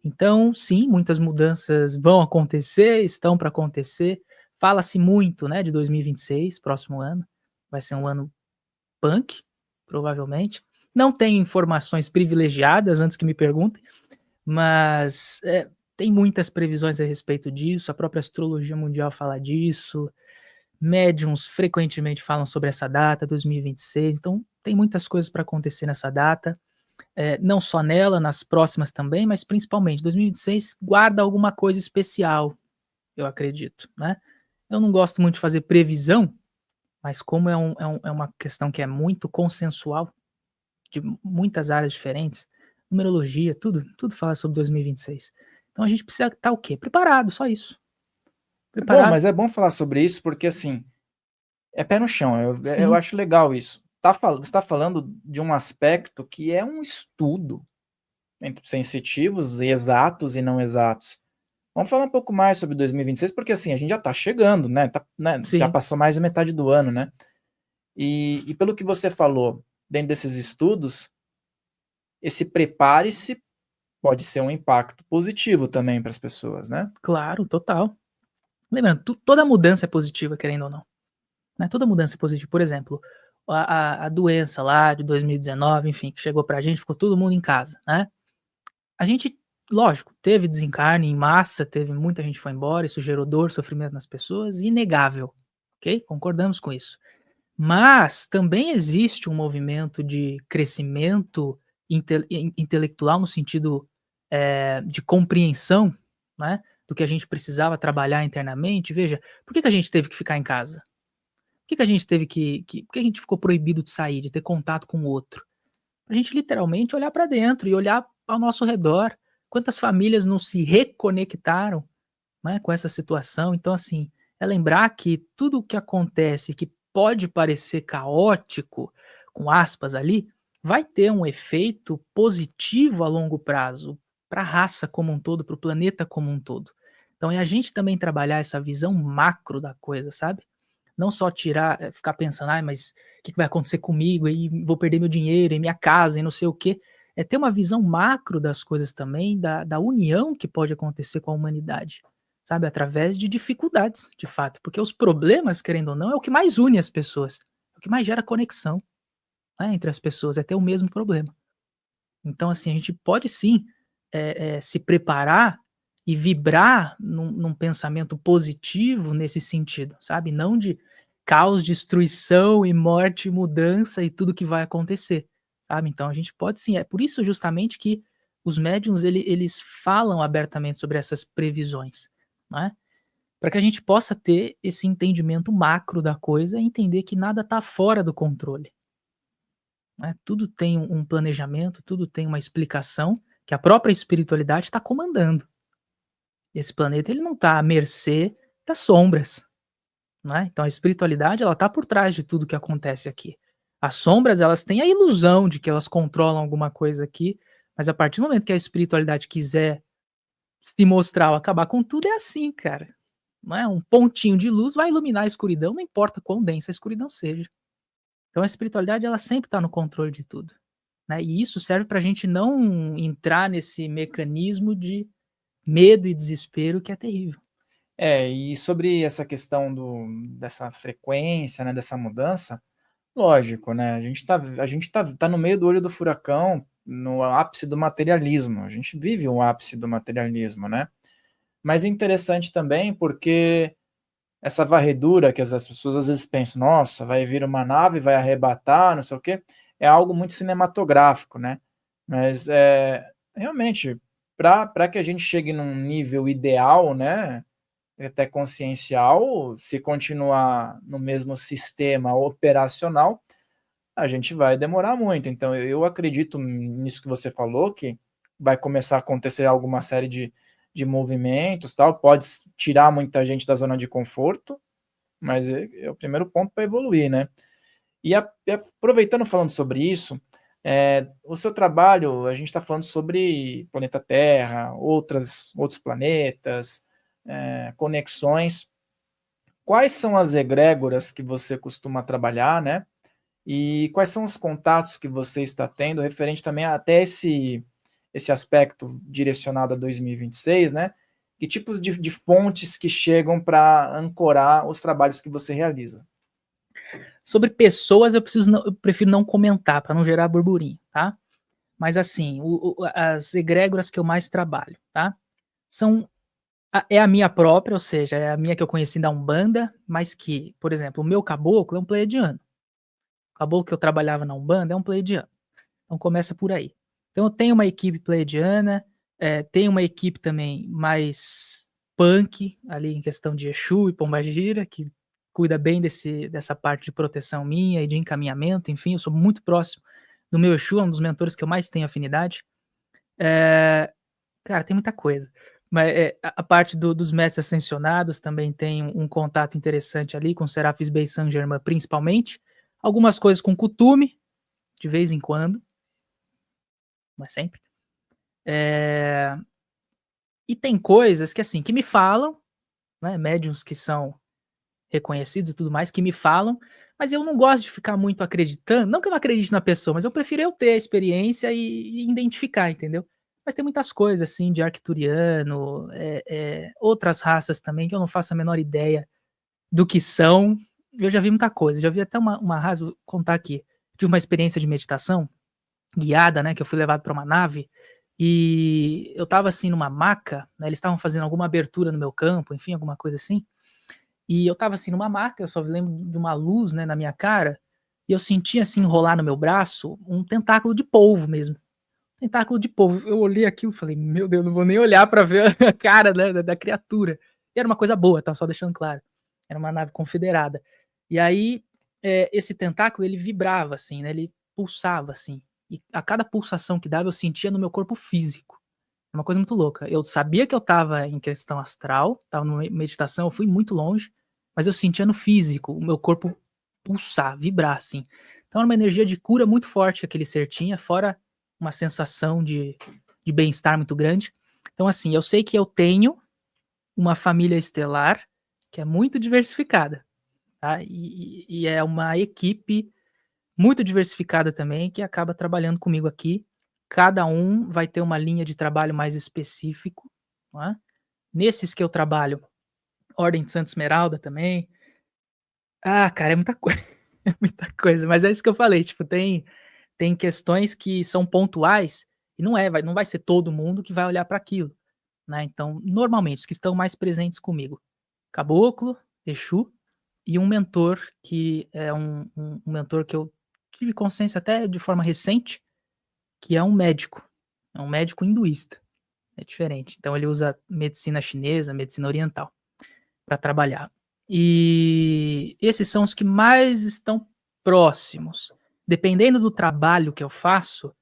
Então, sim, muitas mudanças vão acontecer, estão para acontecer. Fala-se muito, né, de 2026, próximo ano. Vai ser um ano punk, provavelmente. Não tenho informações privilegiadas, antes que me perguntem, mas tem muitas previsões a respeito disso. A própria astrologia mundial fala disso. Médiuns frequentemente falam sobre essa data, 2026. Então, tem muitas coisas para acontecer nessa data. Não só nela, nas próximas também, mas principalmente 2026 guarda alguma coisa especial, eu acredito, né. Eu não gosto muito de fazer previsão, mas como é uma questão que é muito consensual, de muitas áreas diferentes, numerologia, tudo fala sobre 2026. Então a gente precisa estar o quê? Preparado, só isso. Bom, Preparado. mas é bom falar sobre isso porque, assim, é pé no chão, eu Sim, acho legal isso. Você tá falando de um aspecto que é um estudo entre sensitivos e exatos e não exatos. Vamos falar um pouco mais sobre 2026, porque, assim, a gente já tá chegando, né, já sim. passou mais da metade do ano, né. E pelo que você falou, dentro desses estudos, esse prepare-se pode ser um impacto positivo também para as pessoas, né? Claro, total. Lembrando, toda mudança é positiva, querendo ou não. Né? Toda mudança é positiva. Por exemplo, a doença lá de 2019, enfim, que chegou pra gente, ficou todo mundo em casa, né? A gente, lógico, teve desencarne em massa, teve muita gente foi embora, isso gerou dor, sofrimento nas pessoas, inegável, ok? Concordamos com isso. Mas também existe um movimento de crescimento intelectual no sentido de compreensão, né, do que a gente precisava trabalhar internamente. Veja, por que, que a gente teve que ficar em casa? Por que, que a gente teve por que a gente ficou proibido de sair, de ter contato com o outro? A gente literalmente olhar para dentro e olhar ao nosso redor. Quantas famílias não se reconectaram, né, com essa situação? Então, assim, é lembrar que tudo o que acontece que pode parecer caótico, com aspas ali, vai ter um efeito positivo a longo prazo para a raça como um todo, para o planeta como um todo. Então é a gente também trabalhar essa visão macro da coisa, sabe? Não só tirar, ficar pensando, ai, mas o que vai acontecer comigo? Aí vou perder meu dinheiro, e minha casa, e não sei o quê. É ter uma visão macro das coisas também, da união que pode acontecer com a humanidade, sabe? Através de dificuldades, de fato. Porque os problemas, querendo ou não, é o que mais une as pessoas, é o que mais gera conexão, né, entre as pessoas, é ter o mesmo problema. Então, assim, a gente pode sim se preparar e vibrar num pensamento positivo nesse sentido, sabe? Não de caos, destruição e morte, mudança e tudo que vai acontecer, sabe? Então a gente pode sim. É por isso justamente que os médiums eles falam abertamente sobre essas previsões, né? Para que a gente possa ter esse entendimento macro da coisa e entender que nada está fora do controle, né? Tudo tem um planejamento, tudo tem uma explicação que a própria espiritualidade está comandando. Esse planeta ele não está à mercê das sombras, né? Então a espiritualidade ela está por trás de tudo que acontece aqui. As sombras elas têm a ilusão de que elas controlam alguma coisa aqui, mas a partir do momento que a espiritualidade quiser se mostrar ou acabar com tudo, é assim, cara. Não é? Um pontinho de luz vai iluminar a escuridão, não importa quão densa a escuridão seja. Então a espiritualidade ela sempre está no controle de tudo, né? E isso serve para a gente não entrar nesse mecanismo de medo e desespero que é terrível. E sobre essa questão dessa frequência, né, dessa mudança, lógico, né, a gente tá no meio do olho do furacão, no ápice do materialismo, a gente vive o ápice do materialismo, né. Mas é interessante também porque essa varredura que as pessoas às vezes pensam: "Nossa, vai vir uma nave, vai arrebatar, não sei o quê", é algo muito cinematográfico, né. Mas, realmente, para que a gente chegue num nível ideal, né, até consciencial, se continuar no mesmo sistema operacional, a gente vai demorar muito. Então eu acredito nisso que você falou, que vai começar a acontecer alguma série de movimentos, tal, pode tirar muita gente da zona de conforto, mas é o primeiro ponto para evoluir, né. E aproveitando falando sobre isso, o seu trabalho, a gente está falando sobre planeta Terra, outros planetas, conexões. Quais são as egrégoras que você costuma trabalhar, né, e quais são os contatos que você está tendo referente também a até esse aspecto direcionado a 2026, né, que tipos de fontes que chegam para ancorar os trabalhos que você realiza? Sobre pessoas eu prefiro não comentar para não gerar burburinho, tá? Mas assim, as egrégoras que eu mais trabalho, tá? São é a minha própria, ou seja, é a minha que eu conheci da Umbanda, mas que, por exemplo, o meu caboclo é um pleiadiano. O caboclo que eu trabalhava na Umbanda é um pleiadiano. Então começa por aí. Então eu tenho uma equipe pleiadiana, tenho uma equipe também mais punk, ali em questão de Exu e Pombagira, que cuida bem dessa parte de proteção minha e de encaminhamento, enfim, eu sou muito próximo do meu Exu, é um dos mentores que eu mais tenho afinidade. Eh, Cara, tem muita coisa. Mas, a parte dos mestres ascensionados também tem um contato interessante ali com Serafis Bey Saint-Germain, principalmente. Algumas coisas com Kutume, de vez em quando, não é sempre. Eh, e tem coisas que, assim, que me falam, né, médiuns que são reconhecidos e tudo mais, que me falam, mas eu não gosto de ficar muito acreditando, não que eu não acredite na pessoa, mas eu prefiro eu ter a experiência e identificar, entendeu. Mas tem muitas coisas, assim, de arcturiano, outras raças também que eu não faço a menor ideia do que são. Eu já vi muita coisa, já vi até uma raça, vou contar aqui, de uma experiência de meditação guiada, né, que eu fui levado para uma nave, e eu estava, assim, numa maca, né, eles estavam fazendo alguma abertura no meu campo, enfim, alguma coisa assim, e eu estava, assim, numa maca, eu só lembro de uma luz, né, na minha cara, e eu senti, assim, enrolar no meu braço um tentáculo de polvo mesmo. Tentáculo de polvo. Eu olhei aquilo e falei: "Meu Deus, não vou nem olhar pra ver a cara, né, da criatura". E era uma coisa boa, tá, só deixando claro. Era uma nave confederada. E aí, esse tentáculo ele vibrava, assim, né, ele pulsava, assim, e a cada pulsação que dava eu sentia no meu corpo físico. É uma coisa muito louca. Eu sabia que eu estava em questão astral, estava numa meditação, eu fui muito longe, mas eu sentia no físico, o meu corpo pulsar, vibrar, assim. Então era uma energia de cura muito forte que aquele ser tinha, fora uma sensação de bem-estar muito grande. Então, assim, eu sei que eu tenho uma família estelar que é muito diversificada, tá? E é uma equipe muito diversificada também, que acaba trabalhando comigo aqui. Cada um vai ter uma linha de trabalho mais específico, não é? Nesses que eu trabalho, Ordem de Santa Esmeralda também. Ah, cara, é muita coisa, é muita coisa, mas é isso que eu falei, tipo, tem questões que são pontuais e não vai ser todo mundo que vai olhar para aquilo, né. Então, normalmente, os que estão mais presentes comigo, caboclo, exu e um mentor que é um mentor que eu tive consciência até de forma recente, que é um médico hinduísta, é diferente. Então ele usa medicina chinesa, medicina oriental, para trabalhar. E esses são os que mais estão próximos. Dependendo do trabalho que eu faço,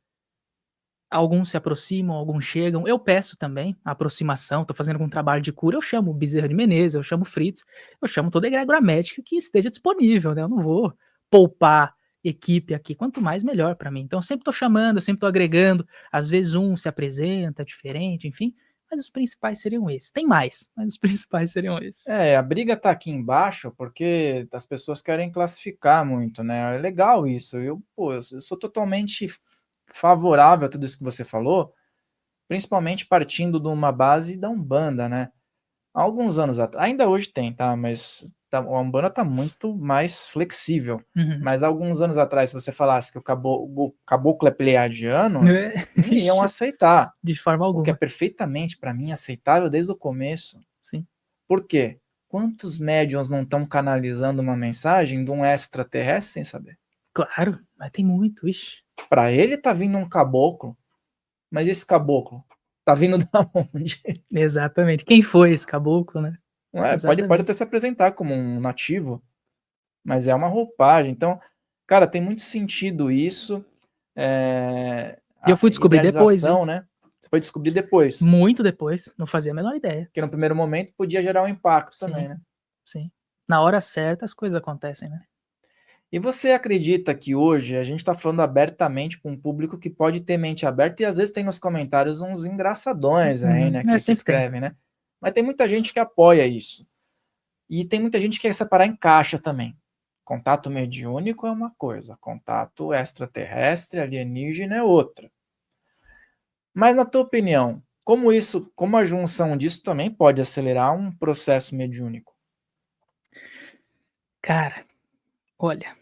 alguns se aproximam, alguns chegam. Eu peço também a aproximação, estou fazendo algum trabalho de cura, eu chamo o Bezerra de Menezes, eu chamo o Fritz, eu chamo toda a egrégora médica que esteja disponível, né, eu não vou poupar equipe aqui, quanto mais melhor para mim. Então eu sempre estou chamando, eu sempre estou agregando, às vezes um se apresenta diferente, enfim, mas os principais seriam esses. Tem mais, mas os principais seriam esses. É, a briga tá aqui embaixo porque as pessoas querem classificar muito, né? É legal isso. Pô, eu sou totalmente favorável a tudo isso que você falou, principalmente partindo de uma base da Umbanda, né? Há alguns anos atrás, ainda hoje tem, tá? Mas a Umbanda tá muito mais flexível. Uhum. Mas há alguns anos atrás, se você falasse que o caboclo é pleiadiano, É, não iam vixe, aceitar. de forma O que é alguma, perfeitamente, para mim, aceitável desde o começo. sim. Por quê? Quantos médiuns não estão canalizando uma mensagem de um extraterrestre sem saber? Claro, mas tem muito, ixi. Para ele tá vindo um caboclo, mas esse caboclo tá vindo da onde? Exatamente. Quem foi esse caboclo, né? Não é? Pode até Exatamente. se apresentar como um nativo, mas é uma roupagem. Então, cara, tem muito sentido isso. E eu A fui descobrir depois, viu? idealização, né? Você foi descobrir depois, Muito depois, não fazia a menor ideia. que no primeiro momento podia gerar um impacto também, Sim, né? sim. Na hora certa as coisas acontecem, né. E você acredita que hoje a gente está falando abertamente com um público que pode ter mente aberta e às vezes tem nos comentários uns engraçadões aí, Uhum. né, É, que sempre tem. escrevem, né? Mas tem muita gente que apoia isso. E tem muita gente que quer separar em caixa também. Contato mediúnico é uma coisa, contato extraterrestre, alienígena é outra. Mas na tua opinião, como a junção disso também pode acelerar um processo mediúnico? Cara, olha,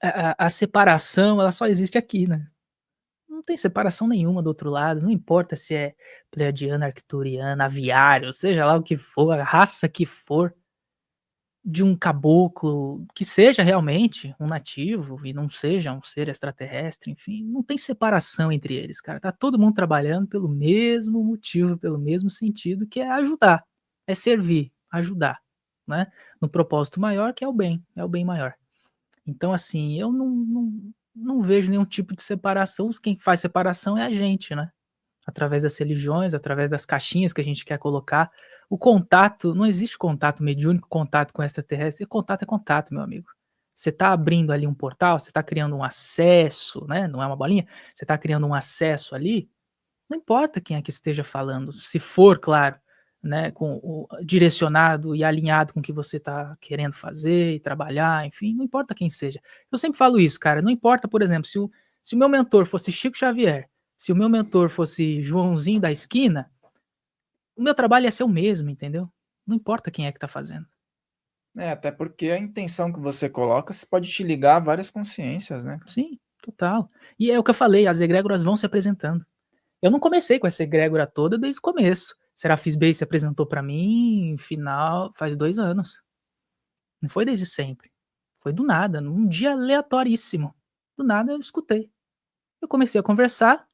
a separação ela só existe aqui, né. Não tem separação nenhuma do outro lado, não importa se é pleiadiano, arcturiano, aviário, seja lá o que for, a raça que for, de um caboclo, que seja realmente um nativo e não seja um ser extraterrestre, enfim, não tem separação entre eles, cara. Tá todo mundo trabalhando pelo mesmo motivo, pelo mesmo sentido, que é ajudar, é servir, ajudar, né? No propósito maior, que é o bem maior. Então, assim, eu não vejo nenhum tipo de separação. Quem faz separação é a gente, né? Através das religiões, através das caixinhas que a gente quer colocar. O contato, não existe contato mediúnico, contato com extraterrestre, contato é contato, meu amigo. Você está abrindo ali um portal, você está criando um acesso, né, não é uma bolinha, você está criando um acesso ali, não importa quem é que esteja falando, se for, claro, né, direcionado e alinhado com o que você está querendo fazer e trabalhar, enfim, não importa quem seja. Eu sempre falo isso, cara, não importa, por exemplo, se o meu mentor fosse Chico Xavier, se o meu mentor fosse Joãozinho da esquina, o meu trabalho ia ser o mesmo, entendeu? Não importa quem é que tá fazendo. Até porque a intenção que você coloca se pode te ligar a várias consciências, né? Sim, total. E é o que eu falei, as egrégoras vão se apresentando. Eu não comecei com essa egrégora toda desde o começo. Serafis Bey se apresentou pra mim, final, faz 2 anos. Não foi desde sempre. Foi do nada, num dia aleatoríssimo. Do nada eu escutei. Eu comecei a conversar,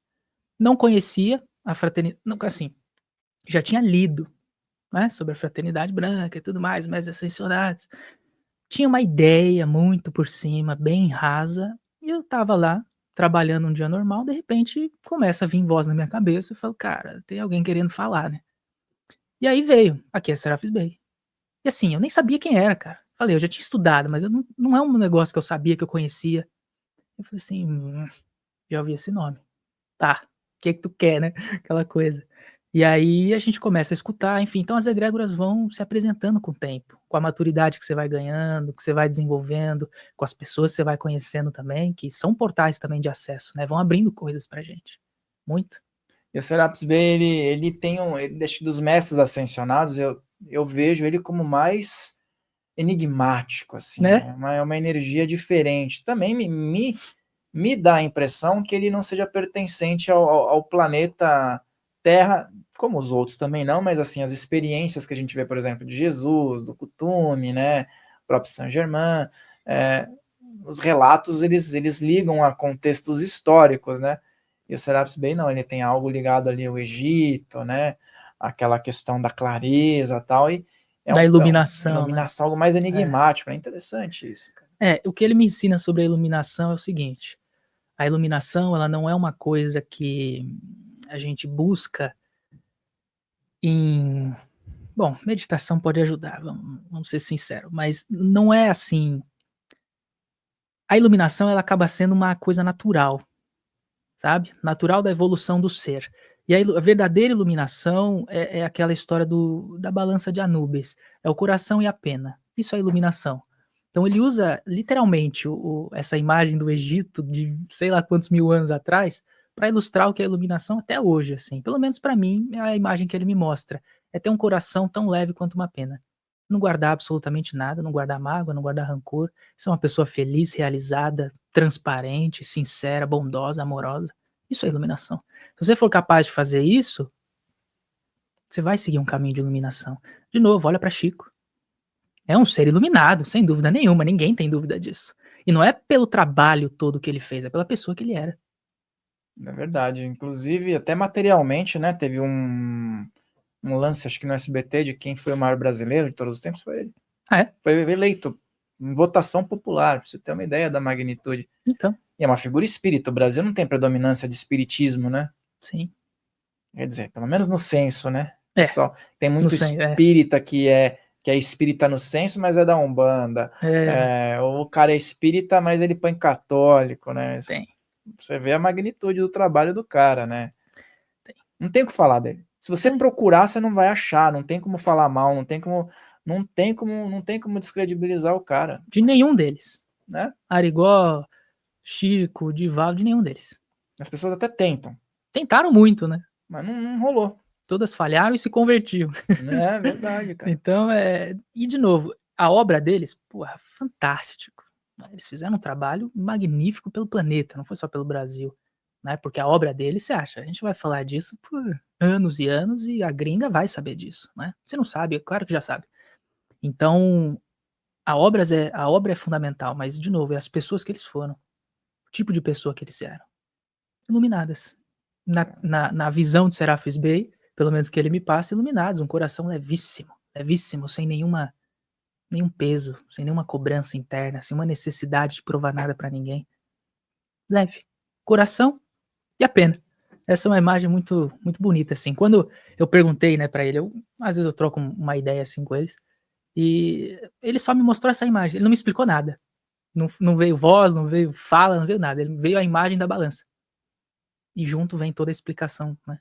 não conhecia a fraternidade, assim, já tinha lido, né, sobre a fraternidade branca e tudo mais, mas ascensionados. Tinha uma ideia muito por cima, bem rasa, e eu estava lá, trabalhando um dia normal, de repente começa a vir voz na minha cabeça, eu falo: "Cara, tem alguém querendo falar, né". E aí veio, aqui é Serafis Bey. E assim, eu nem sabia quem era, cara. Falei, eu já tinha estudado, mas eu não é um negócio que eu sabia, que eu conhecia. Eu falei assim: já ouvi esse nome. Tá, o que que tu quer, né?" Aquela coisa. E aí a gente começa a escutar, enfim, então as egrégoras vão se apresentando com o tempo, com a maturidade que você vai ganhando, que você vai desenvolvendo, com as pessoas que você vai conhecendo também, que são portais também de acesso, né, vão abrindo coisas pra gente. Muito. E o Serapis Bey, ele tem dos mestres ascensionados, eu vejo ele como mais enigmático, assim, Né? é uma energia diferente. Também me dá a impressão que ele não seja pertencente ao planeta Terra, como os outros também não, mas assim, as experiências que a gente vê, por exemplo, de Jesus, do Kuthumi, né, o próprio Saint Germain, os relatos, eles ligam a contextos históricos, né, e o Serapis Bey não, ele tem algo ligado ali ao Egito, né, aquela questão da clareza e tal, e Da iluminação, né. iluminação, algo mais enigmático, é interessante isso, cara. O que ele me ensina sobre a iluminação é o seguinte: a iluminação, ela não é uma coisa que a gente busca em bom, meditação pode ajudar, vamos ser sinceros, mas não é assim. A iluminação, ela acaba sendo uma coisa natural, sabe, natural da evolução do ser. E a verdadeira iluminação é aquela história da balança de Anubis, é o coração e a pena, isso é iluminação. Então ele usa literalmente essa imagem do Egito de sei lá quantos mil anos atrás, para ilustrar o que é iluminação até hoje, assim, pelo menos para mim é a imagem que ele me mostra, é ter um coração tão leve quanto uma pena. Não guardar absolutamente nada, não guardar mágoa, não guardar rancor, ser uma pessoa feliz, realizada, transparente, sincera, bondosa, amorosa. Isso é iluminação. Se você for capaz de fazer isso, você vai seguir um caminho de iluminação. De novo, olha para Chico. É um ser iluminado, sem dúvida nenhuma, ninguém tem dúvida disso. E não é pelo trabalho todo que ele fez, é pela pessoa que ele era. É verdade, inclusive até materialmente, né, teve um lance, acho que no SBT, de quem foi o maior brasileiro de todos os tempos, foi ele. Ah, é? Foi eleito em votação popular, pra você ter uma ideia da magnitude. Então, E é uma figura espírita, o Brasil não tem predominância de espiritismo, né? sim. Quer dizer, pelo menos no censo, né? É, Pessoal, tem não muito sei, espírita que é espírita no censo, mas é da Umbanda. O cara é espírita, mas ele põe católico, né? tem. Você vê a magnitude do trabalho do cara, né? Tem. Não tem o que falar dele. Se você É. procurar, você não vai achar, não tem como falar mal, não tem como descredibilizar o cara, De nenhum deles. né? Arigó, Chico, Divaldo, de nenhum deles. As pessoas até tentam, Tentaram muito, né? mas não rolou. Todas falharam e se convertiam. É verdade, cara. Então, e de novo, a obra deles, porra, fantástico. Eles fizeram um trabalho magnífico pelo planeta, não foi só pelo Brasil, né? Porque a obra deles, você acha, a gente vai falar disso por anos e anos e a gringa vai saber disso, né? Você não sabe, é claro que já sabe. Então, a obra é fundamental, mas de novo, é as pessoas que eles foram, o tipo de pessoa que eles eram, iluminadas. Na visão de Serafis Bey, pelo menos que ele me passa, iluminados, um coração levíssimo, levíssimo, sem nenhum peso, sem nenhuma cobrança interna, sem uma necessidade de provar nada pra ninguém. Leve. Coração e a pena. Essa é uma imagem muito, muito bonita, assim. Quando eu perguntei, né, pra ele, às vezes eu troco uma ideia assim com eles, e ele só me mostrou essa imagem, ele não me explicou nada. Não veio voz, não veio fala, não veio nada, ele veio a imagem da balança. E junto vem toda a explicação, né.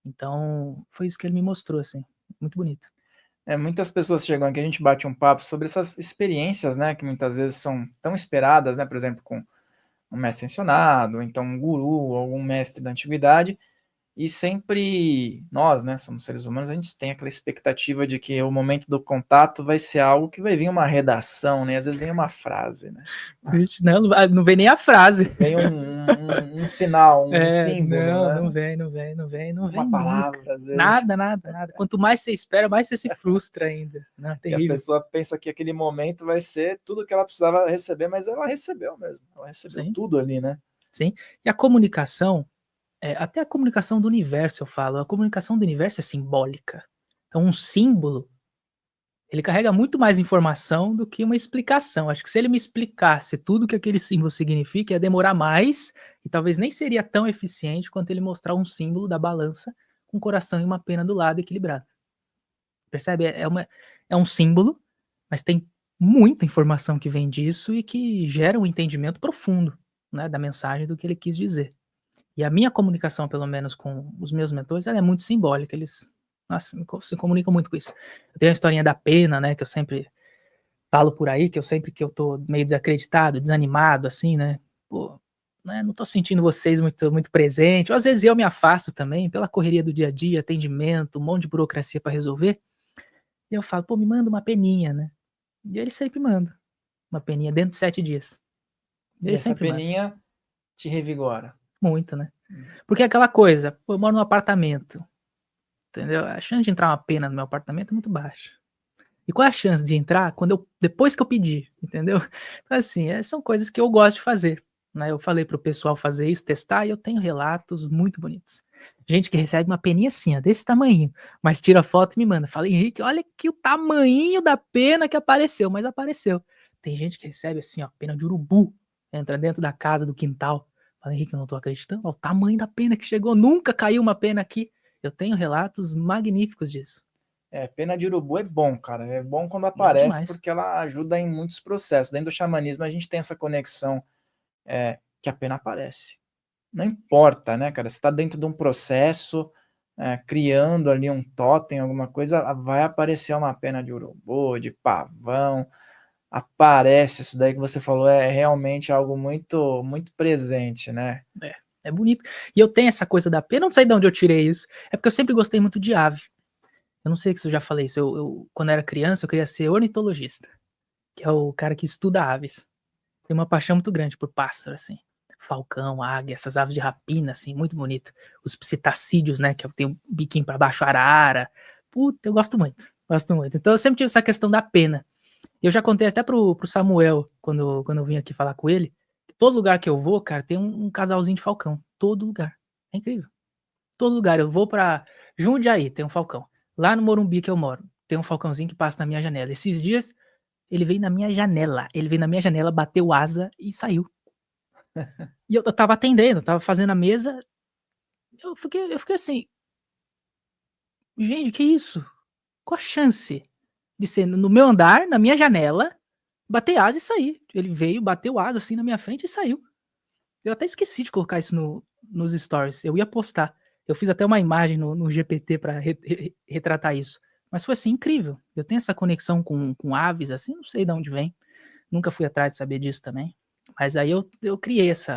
Então, foi isso que ele me mostrou, assim. Muito bonito. Muitas pessoas chegam aqui, a gente bate um papo sobre essas experiências, né, que muitas vezes são tão esperadas, né, por exemplo, com um mestre ensinado, ou então um guru, algum mestre da antiguidade, e sempre nós, né, somos seres humanos, a gente tem aquela expectativa de que o momento do contato vai ser algo que vai vir uma redação, né, às vezes vem uma frase, né. Não vem nem a frase. Vem um sinal, um símbolo, né. Não vem Uma palavra, nunca. às vezes. Nada. Quanto mais você espera, mais você se frustra ainda, né, E a terrível. pessoa pensa que aquele momento vai ser tudo que ela precisava receber, mas ela recebeu mesmo, ela recebeu Sim. tudo ali, né. Sim, e a comunicação, até a comunicação do universo eu falo, a comunicação do universo é simbólica. Então um símbolo, ele carrega muito mais informação do que uma explicação. Acho que se ele me explicasse tudo que aquele símbolo significa, ia demorar mais e talvez nem seria tão eficiente quanto ele mostrar um símbolo da balança com um coração e uma pena do lado equilibrado. Percebe? É um símbolo, mas tem muita informação que vem disso e que gera um entendimento profundo, né, da mensagem do que ele quis dizer. E a minha comunicação, pelo menos com os meus mentores, ela é muito simbólica, eles, nossa, se comunicam muito com isso. Eu tenho a historinha da pena, né, que eu sempre falo por aí, que eu tô meio desacreditado, desanimado, assim, né, pô, né, não tô sentindo vocês muito presente, ou às vezes eu me afasto também, pela correria do dia a dia, atendimento, um monte de burocracia para resolver, e eu falo: "Pô, me manda uma peninha, né", e ele sempre manda, uma peninha dentro de 7 dias. E Ele essa sempre manda. peninha te revigora. Muito, né. Porque é aquela coisa, pô, eu moro num apartamento, entendeu? A chance de entrar uma pena no meu apartamento é muito baixa. E qual é a chance de entrar depois que eu pedir, entendeu? Então, assim, são coisas que eu gosto de fazer, né? Eu falei pro pessoal fazer isso, testar, e eu tenho relatos muito bonitos. Gente que recebe uma peninha assim, ó, desse tamanho, mas tira foto e me manda. Fala: "Henrique, olha aqui o tamanho da pena que apareceu", mas apareceu. Tem gente que recebe assim, ó, pena de urubu, entra dentro da casa, do quintal. Fala: "Henrique, eu não tô acreditando, ó, o tamanho da pena que chegou, nunca caiu uma pena aqui". Eu tenho relatos magníficos disso. Pena de urubu é bom, cara, é bom quando Bom aparece, demais. porque ela ajuda em muitos processos. Dentro do xamanismo a gente tem essa conexão, que a pena aparece. Não importa, né, cara, você tá dentro de um processo, criando ali um totem, alguma coisa, vai aparecer uma pena de urubu, de pavão, aparece, isso daí que você falou é realmente algo muito muito presente, né. É bonito. E eu tenho essa coisa da pena, eu não sei de onde eu tirei isso, é porque eu sempre gostei muito de ave. Eu não sei se eu já falei isso, eu quando era criança eu queria ser ornitologista, que é o cara que estuda aves. Tenho uma paixão muito grande por pássaro, assim, falcão, águia, essas aves de rapina, assim, muito bonito. Os psitacídeos, né, que tem o biquinho pra baixo, arara. Puta, eu gosto muito, gosto muito. Então eu sempre tive essa questão da pena. Eu já contei até pro Samuel, quando eu vim aqui falar com ele, que todo lugar que eu vou, cara, tem um casalzinho de falcão, todo lugar. É incrível. Todo lugar, eu vou pra Jundiaí, tem um falcão. Lá no Morumbi que eu moro, tem um falcãozinho que passa na minha janela. Esses dias, ele veio na minha janela, bateu asa e saiu. E eu estava atendendo, estava fazendo a mesa, eu fiquei assim: "Gente, que isso? Qual a chance de ser no meu andar, na minha janela, bater asa e sair?". Ele veio, bateu asa, assim, na minha frente e saiu. Eu até esqueci de colocar isso nos stories, eu ia postar. Eu fiz até uma imagem no GPT pra retratar isso. Mas foi, assim, incrível. Eu tenho essa conexão com aves, assim, não sei de onde vem, nunca fui atrás de saber disso também, mas aí eu criei esse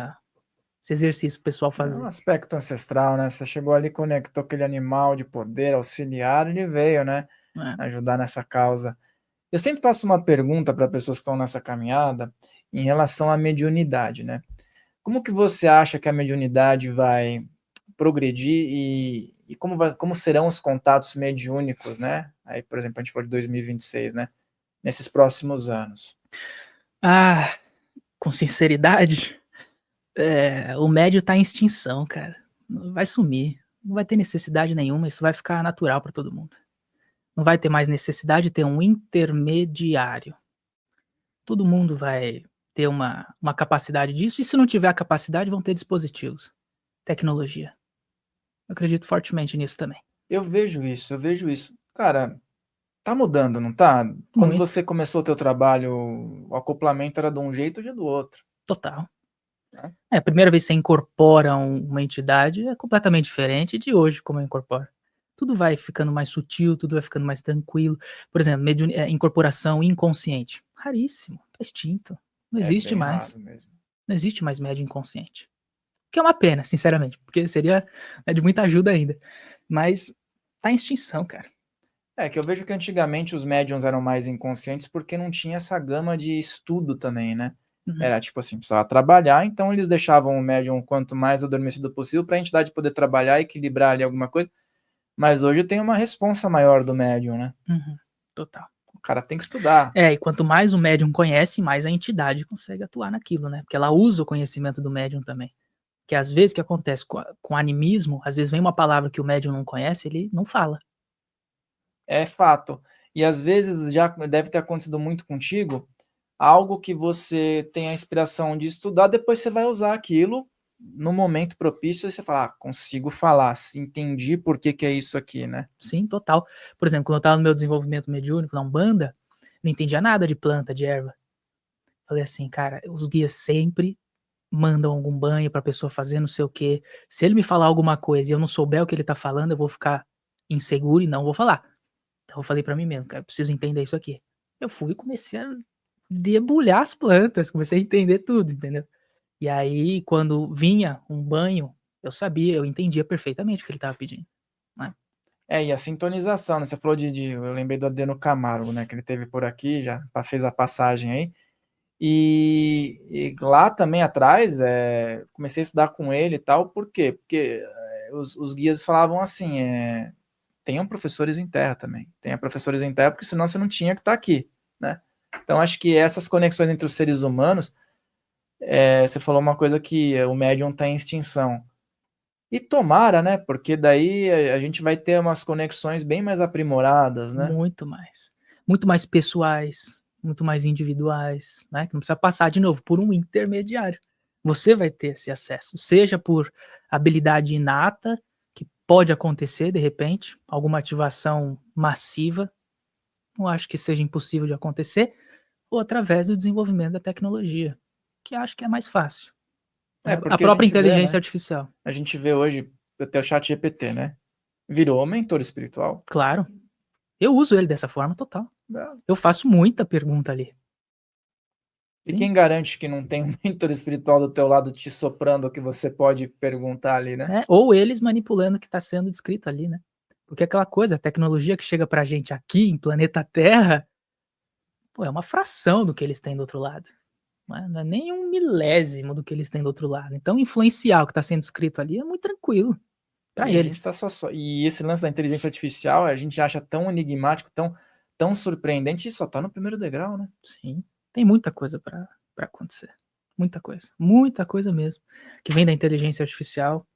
exercício para o pessoal É um fazer. aspecto ancestral, né, você chegou ali, conectou aquele animal de poder, auxiliar, ele veio, né, É. ajudar nessa causa. Eu sempre faço uma pergunta para pessoas que estão nessa caminhada, em relação à mediunidade, né. Como que você acha que a mediunidade vai progredir e como serão os contatos mediúnicos, né, aí, por exemplo, a gente falou de 2026, né, nesses próximos anos? Ah, com sinceridade, o médio tá em extinção, cara. Vai sumir, não vai ter necessidade nenhuma, isso vai ficar natural para todo mundo. Não vai ter mais necessidade de ter um intermediário. Todo mundo vai ter uma capacidade disso, e se não tiver a capacidade, vão ter dispositivos, tecnologia. Eu acredito fortemente nisso também. Eu vejo isso, eu vejo isso. Cara, tá mudando, não tá? Quando Muito, você começou o teu trabalho, o acoplamento era de um jeito, hoje é do outro, total. né. A primeira vez que você incorpora uma entidade é completamente diferente de hoje como eu incorporo. tudo vai ficando mais sutil, tudo vai ficando mais tranquilo. Por exemplo, incorporação inconsciente, raríssimo, tá extinto, não É existe bem mais. raro mesmo. Não existe mais médium inconsciente. O que é uma pena, sinceramente, porque seria, né, de muita ajuda ainda. Mas tá em extinção, cara. É que eu vejo que antigamente os médiums eram mais inconscientes porque não tinha essa gama de estudo também, né? Uhum. Era tipo assim, precisava trabalhar, então eles deixavam o médium quanto mais adormecido possível para a entidade poder trabalhar, equilibrar ali alguma coisa. Mas hoje tem uma responsa maior do médium, né? Uhum. Total. O cara tem que estudar. É, e quanto mais o médium conhece, mais a entidade consegue atuar naquilo, né? Porque ela usa o conhecimento do médium também. Que às vezes o que acontece com animismo, às vezes vem uma palavra que o médium não conhece, ele não fala. É fato. E às vezes já deve ter acontecido muito contigo, algo que você tem a inspiração de estudar, depois você vai usar aquilo no momento propício e você fala, consigo falar, entendi por que que é isso aqui, né? Sim, total. Por exemplo, quando eu estava no meu desenvolvimento mediúnico na Umbanda, não entendia nada de planta, de erva. Falei assim, cara, os guias sempre mandam algum banho pra pessoa fazer não sei o quê. Se ele me falar alguma coisa e eu não souber o que ele tá falando, eu vou ficar inseguro e não vou falar. Então eu falei pra mim mesmo, cara, eu preciso entender isso aqui. Eu fui e comecei a debulhar as plantas, comecei a entender tudo, entendeu? E aí, quando vinha um banho, eu sabia, eu entendia perfeitamente o que ele estava pedindo, né. É, e a sintonização, né? Você falou eu lembrei do Adriano Camargo, né? Que ele teve por aqui, já fez a passagem aí. E lá também atrás, comecei a estudar com ele e tal, por quê? Porque os guias falavam assim, tenham professores em terra também, tenha professores em terra, porque senão você não tinha que estar aqui, né? Então acho que essas conexões entre os seres humanos, você falou uma coisa que o médium está em extinção. E tomara, né? Porque daí a gente vai ter umas conexões bem mais aprimoradas, né? Muito mais. Muito mais pessoais, muito mais individuais, né, que não precisa passar de novo por um intermediário. Você vai ter esse acesso, seja por habilidade inata, que pode acontecer de repente, alguma ativação massiva, não acho que seja impossível de acontecer, ou através do desenvolvimento da tecnologia, que acho que é mais fácil, É, né, a porque a própria gente vê, inteligência né? artificial. A gente vê hoje até o chat GPT, né? Virou mentor espiritual. Claro, eu uso ele dessa forma total. Né? Eu faço muita pergunta ali. E Sim. quem garante que não tem um mentor espiritual do teu lado te soprando o que você pode perguntar ali, né? É, ou eles manipulando o que está sendo descrito ali, né. Porque aquela coisa, a tecnologia que chega pra gente aqui em planeta Terra, pô, é uma fração do que eles têm do outro lado, não é nem um milésimo do que eles têm do outro lado. Então influenciar o que está sendo escrito ali é muito tranquilo pra E a gente eles. tá e esse lance da inteligência artificial, a gente acha tão enigmático, tão surpreendente e só tá no primeiro degrau, né? Sim, tem muita coisa pra acontecer. Muita coisa mesmo, que vem da inteligência artificial,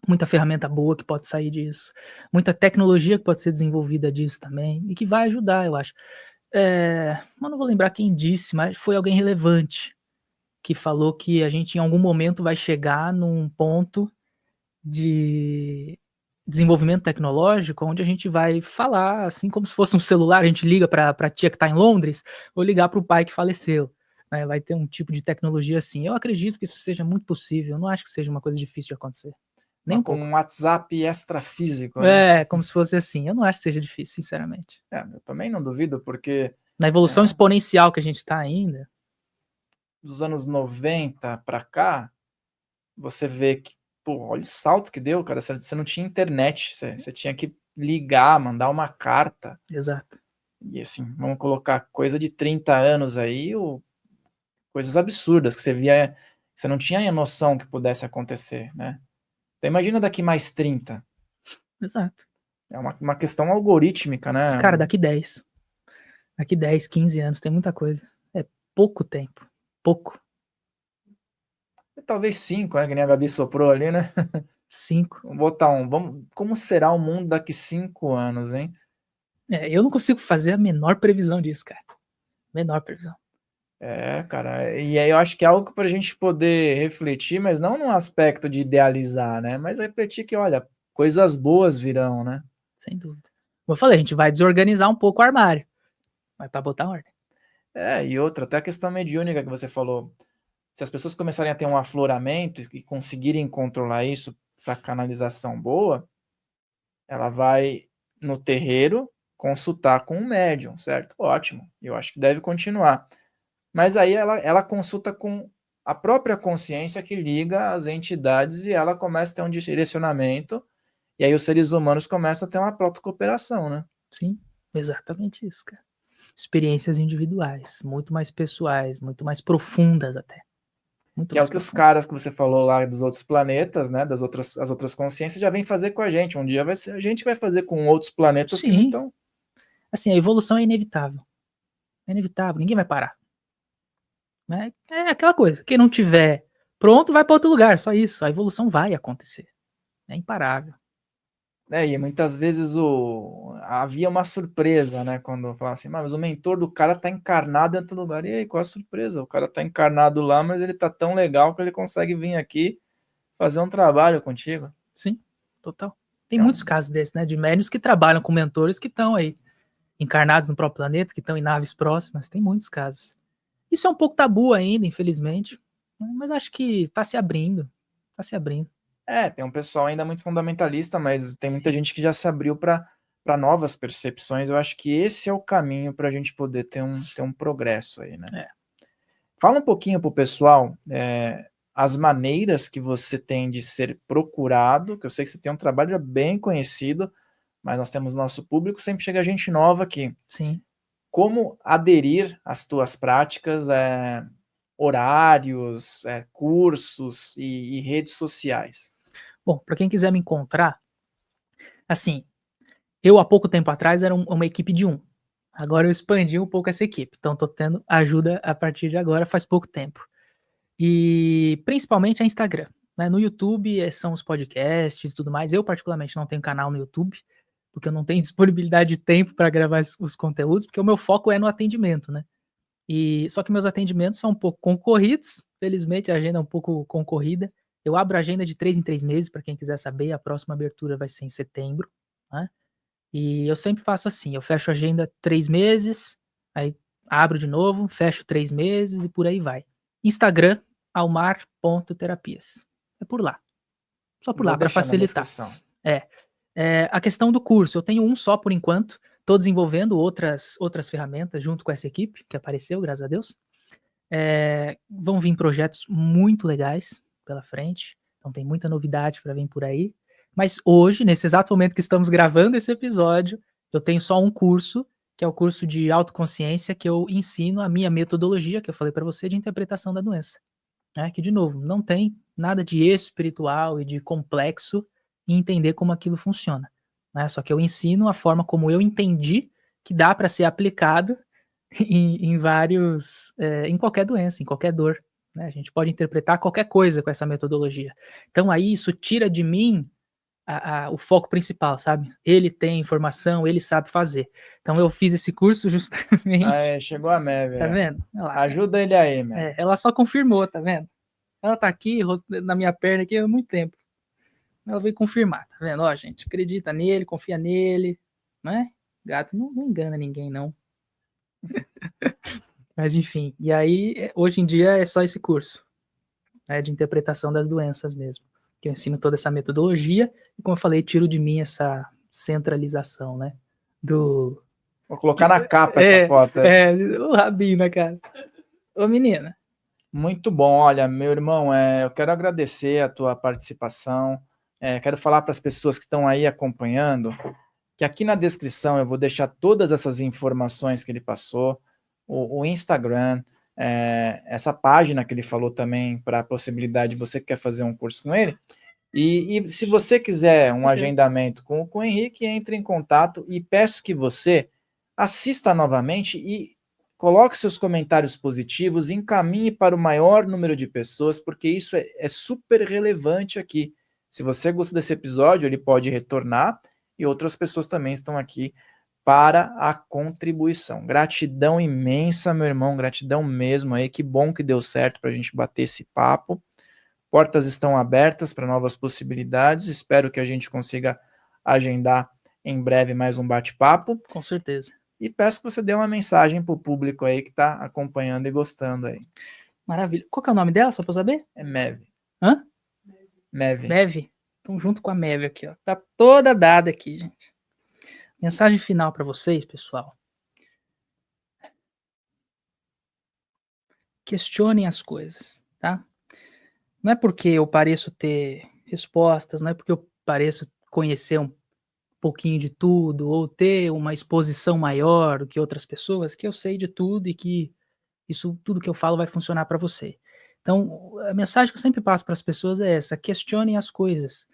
muita ferramenta boa que pode sair disso, muita tecnologia que pode ser desenvolvida disso também, e que vai ajudar, eu acho. Mas não vou lembrar quem disse, mas foi alguém relevante, que falou que a gente em algum momento vai chegar num ponto de desenvolvimento tecnológico, onde a gente vai falar, assim como se fosse um celular, a gente liga pra tia que tá em Londres, ou ligar para o pai que faleceu, né, vai ter um tipo de tecnologia assim. Eu acredito que isso seja muito possível, eu não acho que seja uma coisa difícil de acontecer, nem um pouco. Um WhatsApp extrafísico, né? É, como se fosse assim, eu não acho que seja difícil, sinceramente. Eu também não duvido, porque Na evolução é, exponencial que a gente tá ainda. dos anos 90 para cá, você vê que, pô, olha o salto que deu, cara. Você não tinha internet, você tinha que ligar, mandar uma carta. Exato. E assim, vamos colocar coisa de 30 anos aí, coisas absurdas que você via, você não tinha noção que pudesse acontecer, né? Então imagina daqui mais 30. Exato. É uma questão algorítmica, né? Cara, daqui 10, 15 anos tem muita coisa. É pouco tempo, pouco. Talvez 5, né? Que nem a Gabi soprou ali, né? 5. Vamos botar como será o mundo daqui 5 anos, hein? Eu não consigo fazer a menor previsão disso, cara. Menor previsão. Cara, e aí eu acho que é algo para a gente poder refletir, mas não num aspecto de idealizar, né? Mas refletir que, olha, coisas boas virão, né? Sem dúvida. Como eu falei, a gente vai desorganizar um pouco o armário, mas pra botar ordem. E outra, até a questão mediúnica que você falou. Se as pessoas começarem a ter um afloramento e conseguirem controlar isso para canalização boa, ela vai no terreiro consultar com um médium, certo? Ótimo, eu acho que deve continuar. Mas aí ela consulta com a própria consciência que liga as entidades e ela começa a ter um direcionamento, e aí os seres humanos começam a ter uma protocooperação, né? Sim, exatamente isso, cara. Experiências individuais, muito mais pessoais, muito mais profundas até. Muito Que é o mais que os profundas. caras que você falou lá dos outros planetas, né, as outras consciências já vêm fazer com a gente. Um dia vai ser a gente que vai fazer com outros planetas que não Sim, estão. assim, a evolução é inevitável. É inevitável, ninguém vai parar. Né? É aquela coisa, quem não tiver pronto vai para outro lugar, só isso. A evolução vai acontecer. É imparável. E muitas vezes havia uma surpresa, né? Quando falava assim, mas o mentor do cara tá encarnado dentro do lugar. E aí, qual a surpresa? O cara tá encarnado lá, mas ele tá tão legal que ele consegue vir aqui fazer um trabalho contigo. Sim, total. Tem É muitos casos desses, né? De médiuns que trabalham com mentores que estão aí, encarnados no próprio planeta, que estão em naves próximas. Tem muitos casos. Isso é um pouco tabu ainda, infelizmente. Mas acho que tá se abrindo. Tá se abrindo. Tem um pessoal ainda muito fundamentalista, mas tem muita gente que já se abriu para novas percepções. Eu acho que esse é o caminho para a gente poder ter um progresso aí, né? Fala um pouquinho para o pessoal as maneiras que você tem de ser procurado, que eu sei que você tem um trabalho já bem conhecido, mas nós temos nosso público, sempre chega gente nova aqui. Sim. Como aderir às tuas práticas, horários, cursos e redes sociais? Bom, para quem quiser me encontrar, assim, eu há pouco tempo atrás era uma equipe de 1. Agora eu expandi um pouco essa equipe, então tô tendo ajuda a partir de agora, faz pouco tempo. E principalmente é Instagram, né? No YouTube são os podcasts e tudo mais. Eu particularmente não tenho canal no YouTube, porque eu não tenho disponibilidade de tempo para gravar os conteúdos, porque o meu foco é no atendimento, né? E só que meus atendimentos são um pouco concorridos, felizmente a agenda é um pouco concorrida. Eu abro a agenda de 3 em 3 meses, para quem quiser saber, a próxima abertura vai ser em setembro, né? E eu sempre faço assim, eu fecho a agenda 3 meses, aí abro de novo, fecho 3 meses e por aí vai. Instagram, almar.terapias. É por lá. Só por Vou lá, para deixar na facilitar. descrição. A questão do curso, eu tenho um só por enquanto, estou desenvolvendo outras ferramentas junto com essa equipe que apareceu, graças a Deus. Vão vir projetos muito legais pela frente, então tem muita novidade para vir por aí. Mas hoje, nesse exato momento que estamos gravando esse episódio, eu tenho só um curso, que é o curso de autoconsciência, que eu ensino a minha metodologia, que eu falei para você, de interpretação da doença. Que, de novo, não tem nada de espiritual e de complexo em entender como aquilo funciona. Só que eu ensino a forma como eu entendi que dá para ser aplicado em vários, em qualquer doença, em qualquer dor. Né? A gente pode interpretar qualquer coisa com essa metodologia. Então aí isso tira de mim o foco principal, sabe? Ele tem informação, ele sabe fazer. Então eu fiz esse curso justamente. Chegou a Meve. Tá vendo? Olha lá, Ajuda ele aí, Meve. ela só confirmou, tá vendo? Ela tá aqui na minha perna aqui há muito tempo. Ela veio confirmar, tá vendo? Ó, gente, acredita nele, confia nele, né? Gato não engana ninguém, não. Mas enfim, e aí, hoje em dia é só esse curso, né, de interpretação das doenças mesmo, que eu ensino toda essa metodologia e, como eu falei, tiro de mim essa centralização, né, do... Vou colocar na capa essa foto aí. O rabinho, né, cara? Ô, menina. Muito bom, olha, meu irmão, eu quero agradecer a tua participação, quero falar para as pessoas que estão aí acompanhando, que aqui na descrição eu vou deixar todas essas informações que ele passou, o Instagram, essa página que ele falou também para a possibilidade de você que quer fazer um curso com ele. E se você quiser um agendamento com o Henrique, entre em contato e peço que você assista novamente e coloque seus comentários positivos, encaminhe para o maior número de pessoas, porque isso é super relevante aqui. Se você gostou desse episódio, ele pode retornar e outras pessoas também estão aqui para a contribuição. Gratidão imensa, meu irmão, gratidão mesmo aí, que bom que deu certo para a gente bater esse papo. Portas estão abertas para novas possibilidades, espero que a gente consiga agendar em breve mais um bate-papo. Com certeza. E peço que você dê uma mensagem para o público aí que está acompanhando e gostando aí. Maravilha. Qual que é o nome dela, só para saber? É Meve. Hã? Meve. Meve. Estão junto com a Mev aqui, ó. Tá toda dada aqui, gente. Mensagem final para vocês, pessoal. Questionem as coisas, tá? Não é porque eu pareço ter respostas, não é porque eu pareço conhecer um pouquinho de tudo ou ter uma exposição maior do que outras pessoas que eu sei de tudo e que isso tudo que eu falo vai funcionar para você. Então, a mensagem que eu sempre passo para as pessoas é essa: questionem as coisas.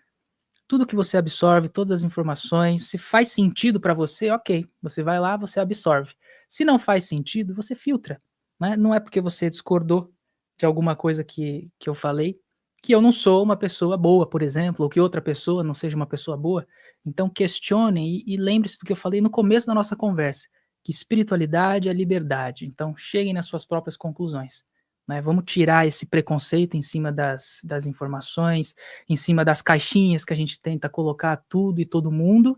Tudo que você absorve, todas as informações, se faz sentido para você, ok, você vai lá, você absorve. Se não faz sentido, você filtra, né? Não é porque você discordou de alguma coisa que eu falei, que eu não sou uma pessoa boa, por exemplo, ou que outra pessoa não seja uma pessoa boa. Então questione e lembre-se do que eu falei no começo da nossa conversa, que espiritualidade é liberdade. Então cheguem nas suas próprias conclusões, né? Vamos tirar esse preconceito em cima das informações, em cima das caixinhas que a gente tenta colocar tudo e todo mundo,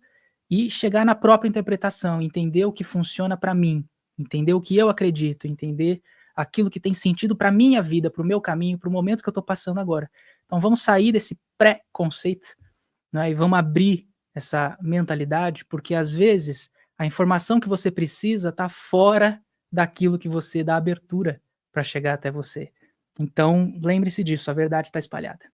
e chegar na própria interpretação, entender o que funciona para mim, entender o que eu acredito, entender aquilo que tem sentido para minha vida, para o meu caminho, para o momento que eu estou passando agora. Então vamos sair desse pré-conceito, né, e vamos abrir essa mentalidade, porque às vezes a informação que você precisa está fora daquilo que você dá abertura para chegar até você. Então lembre-se disso, a verdade está espalhada.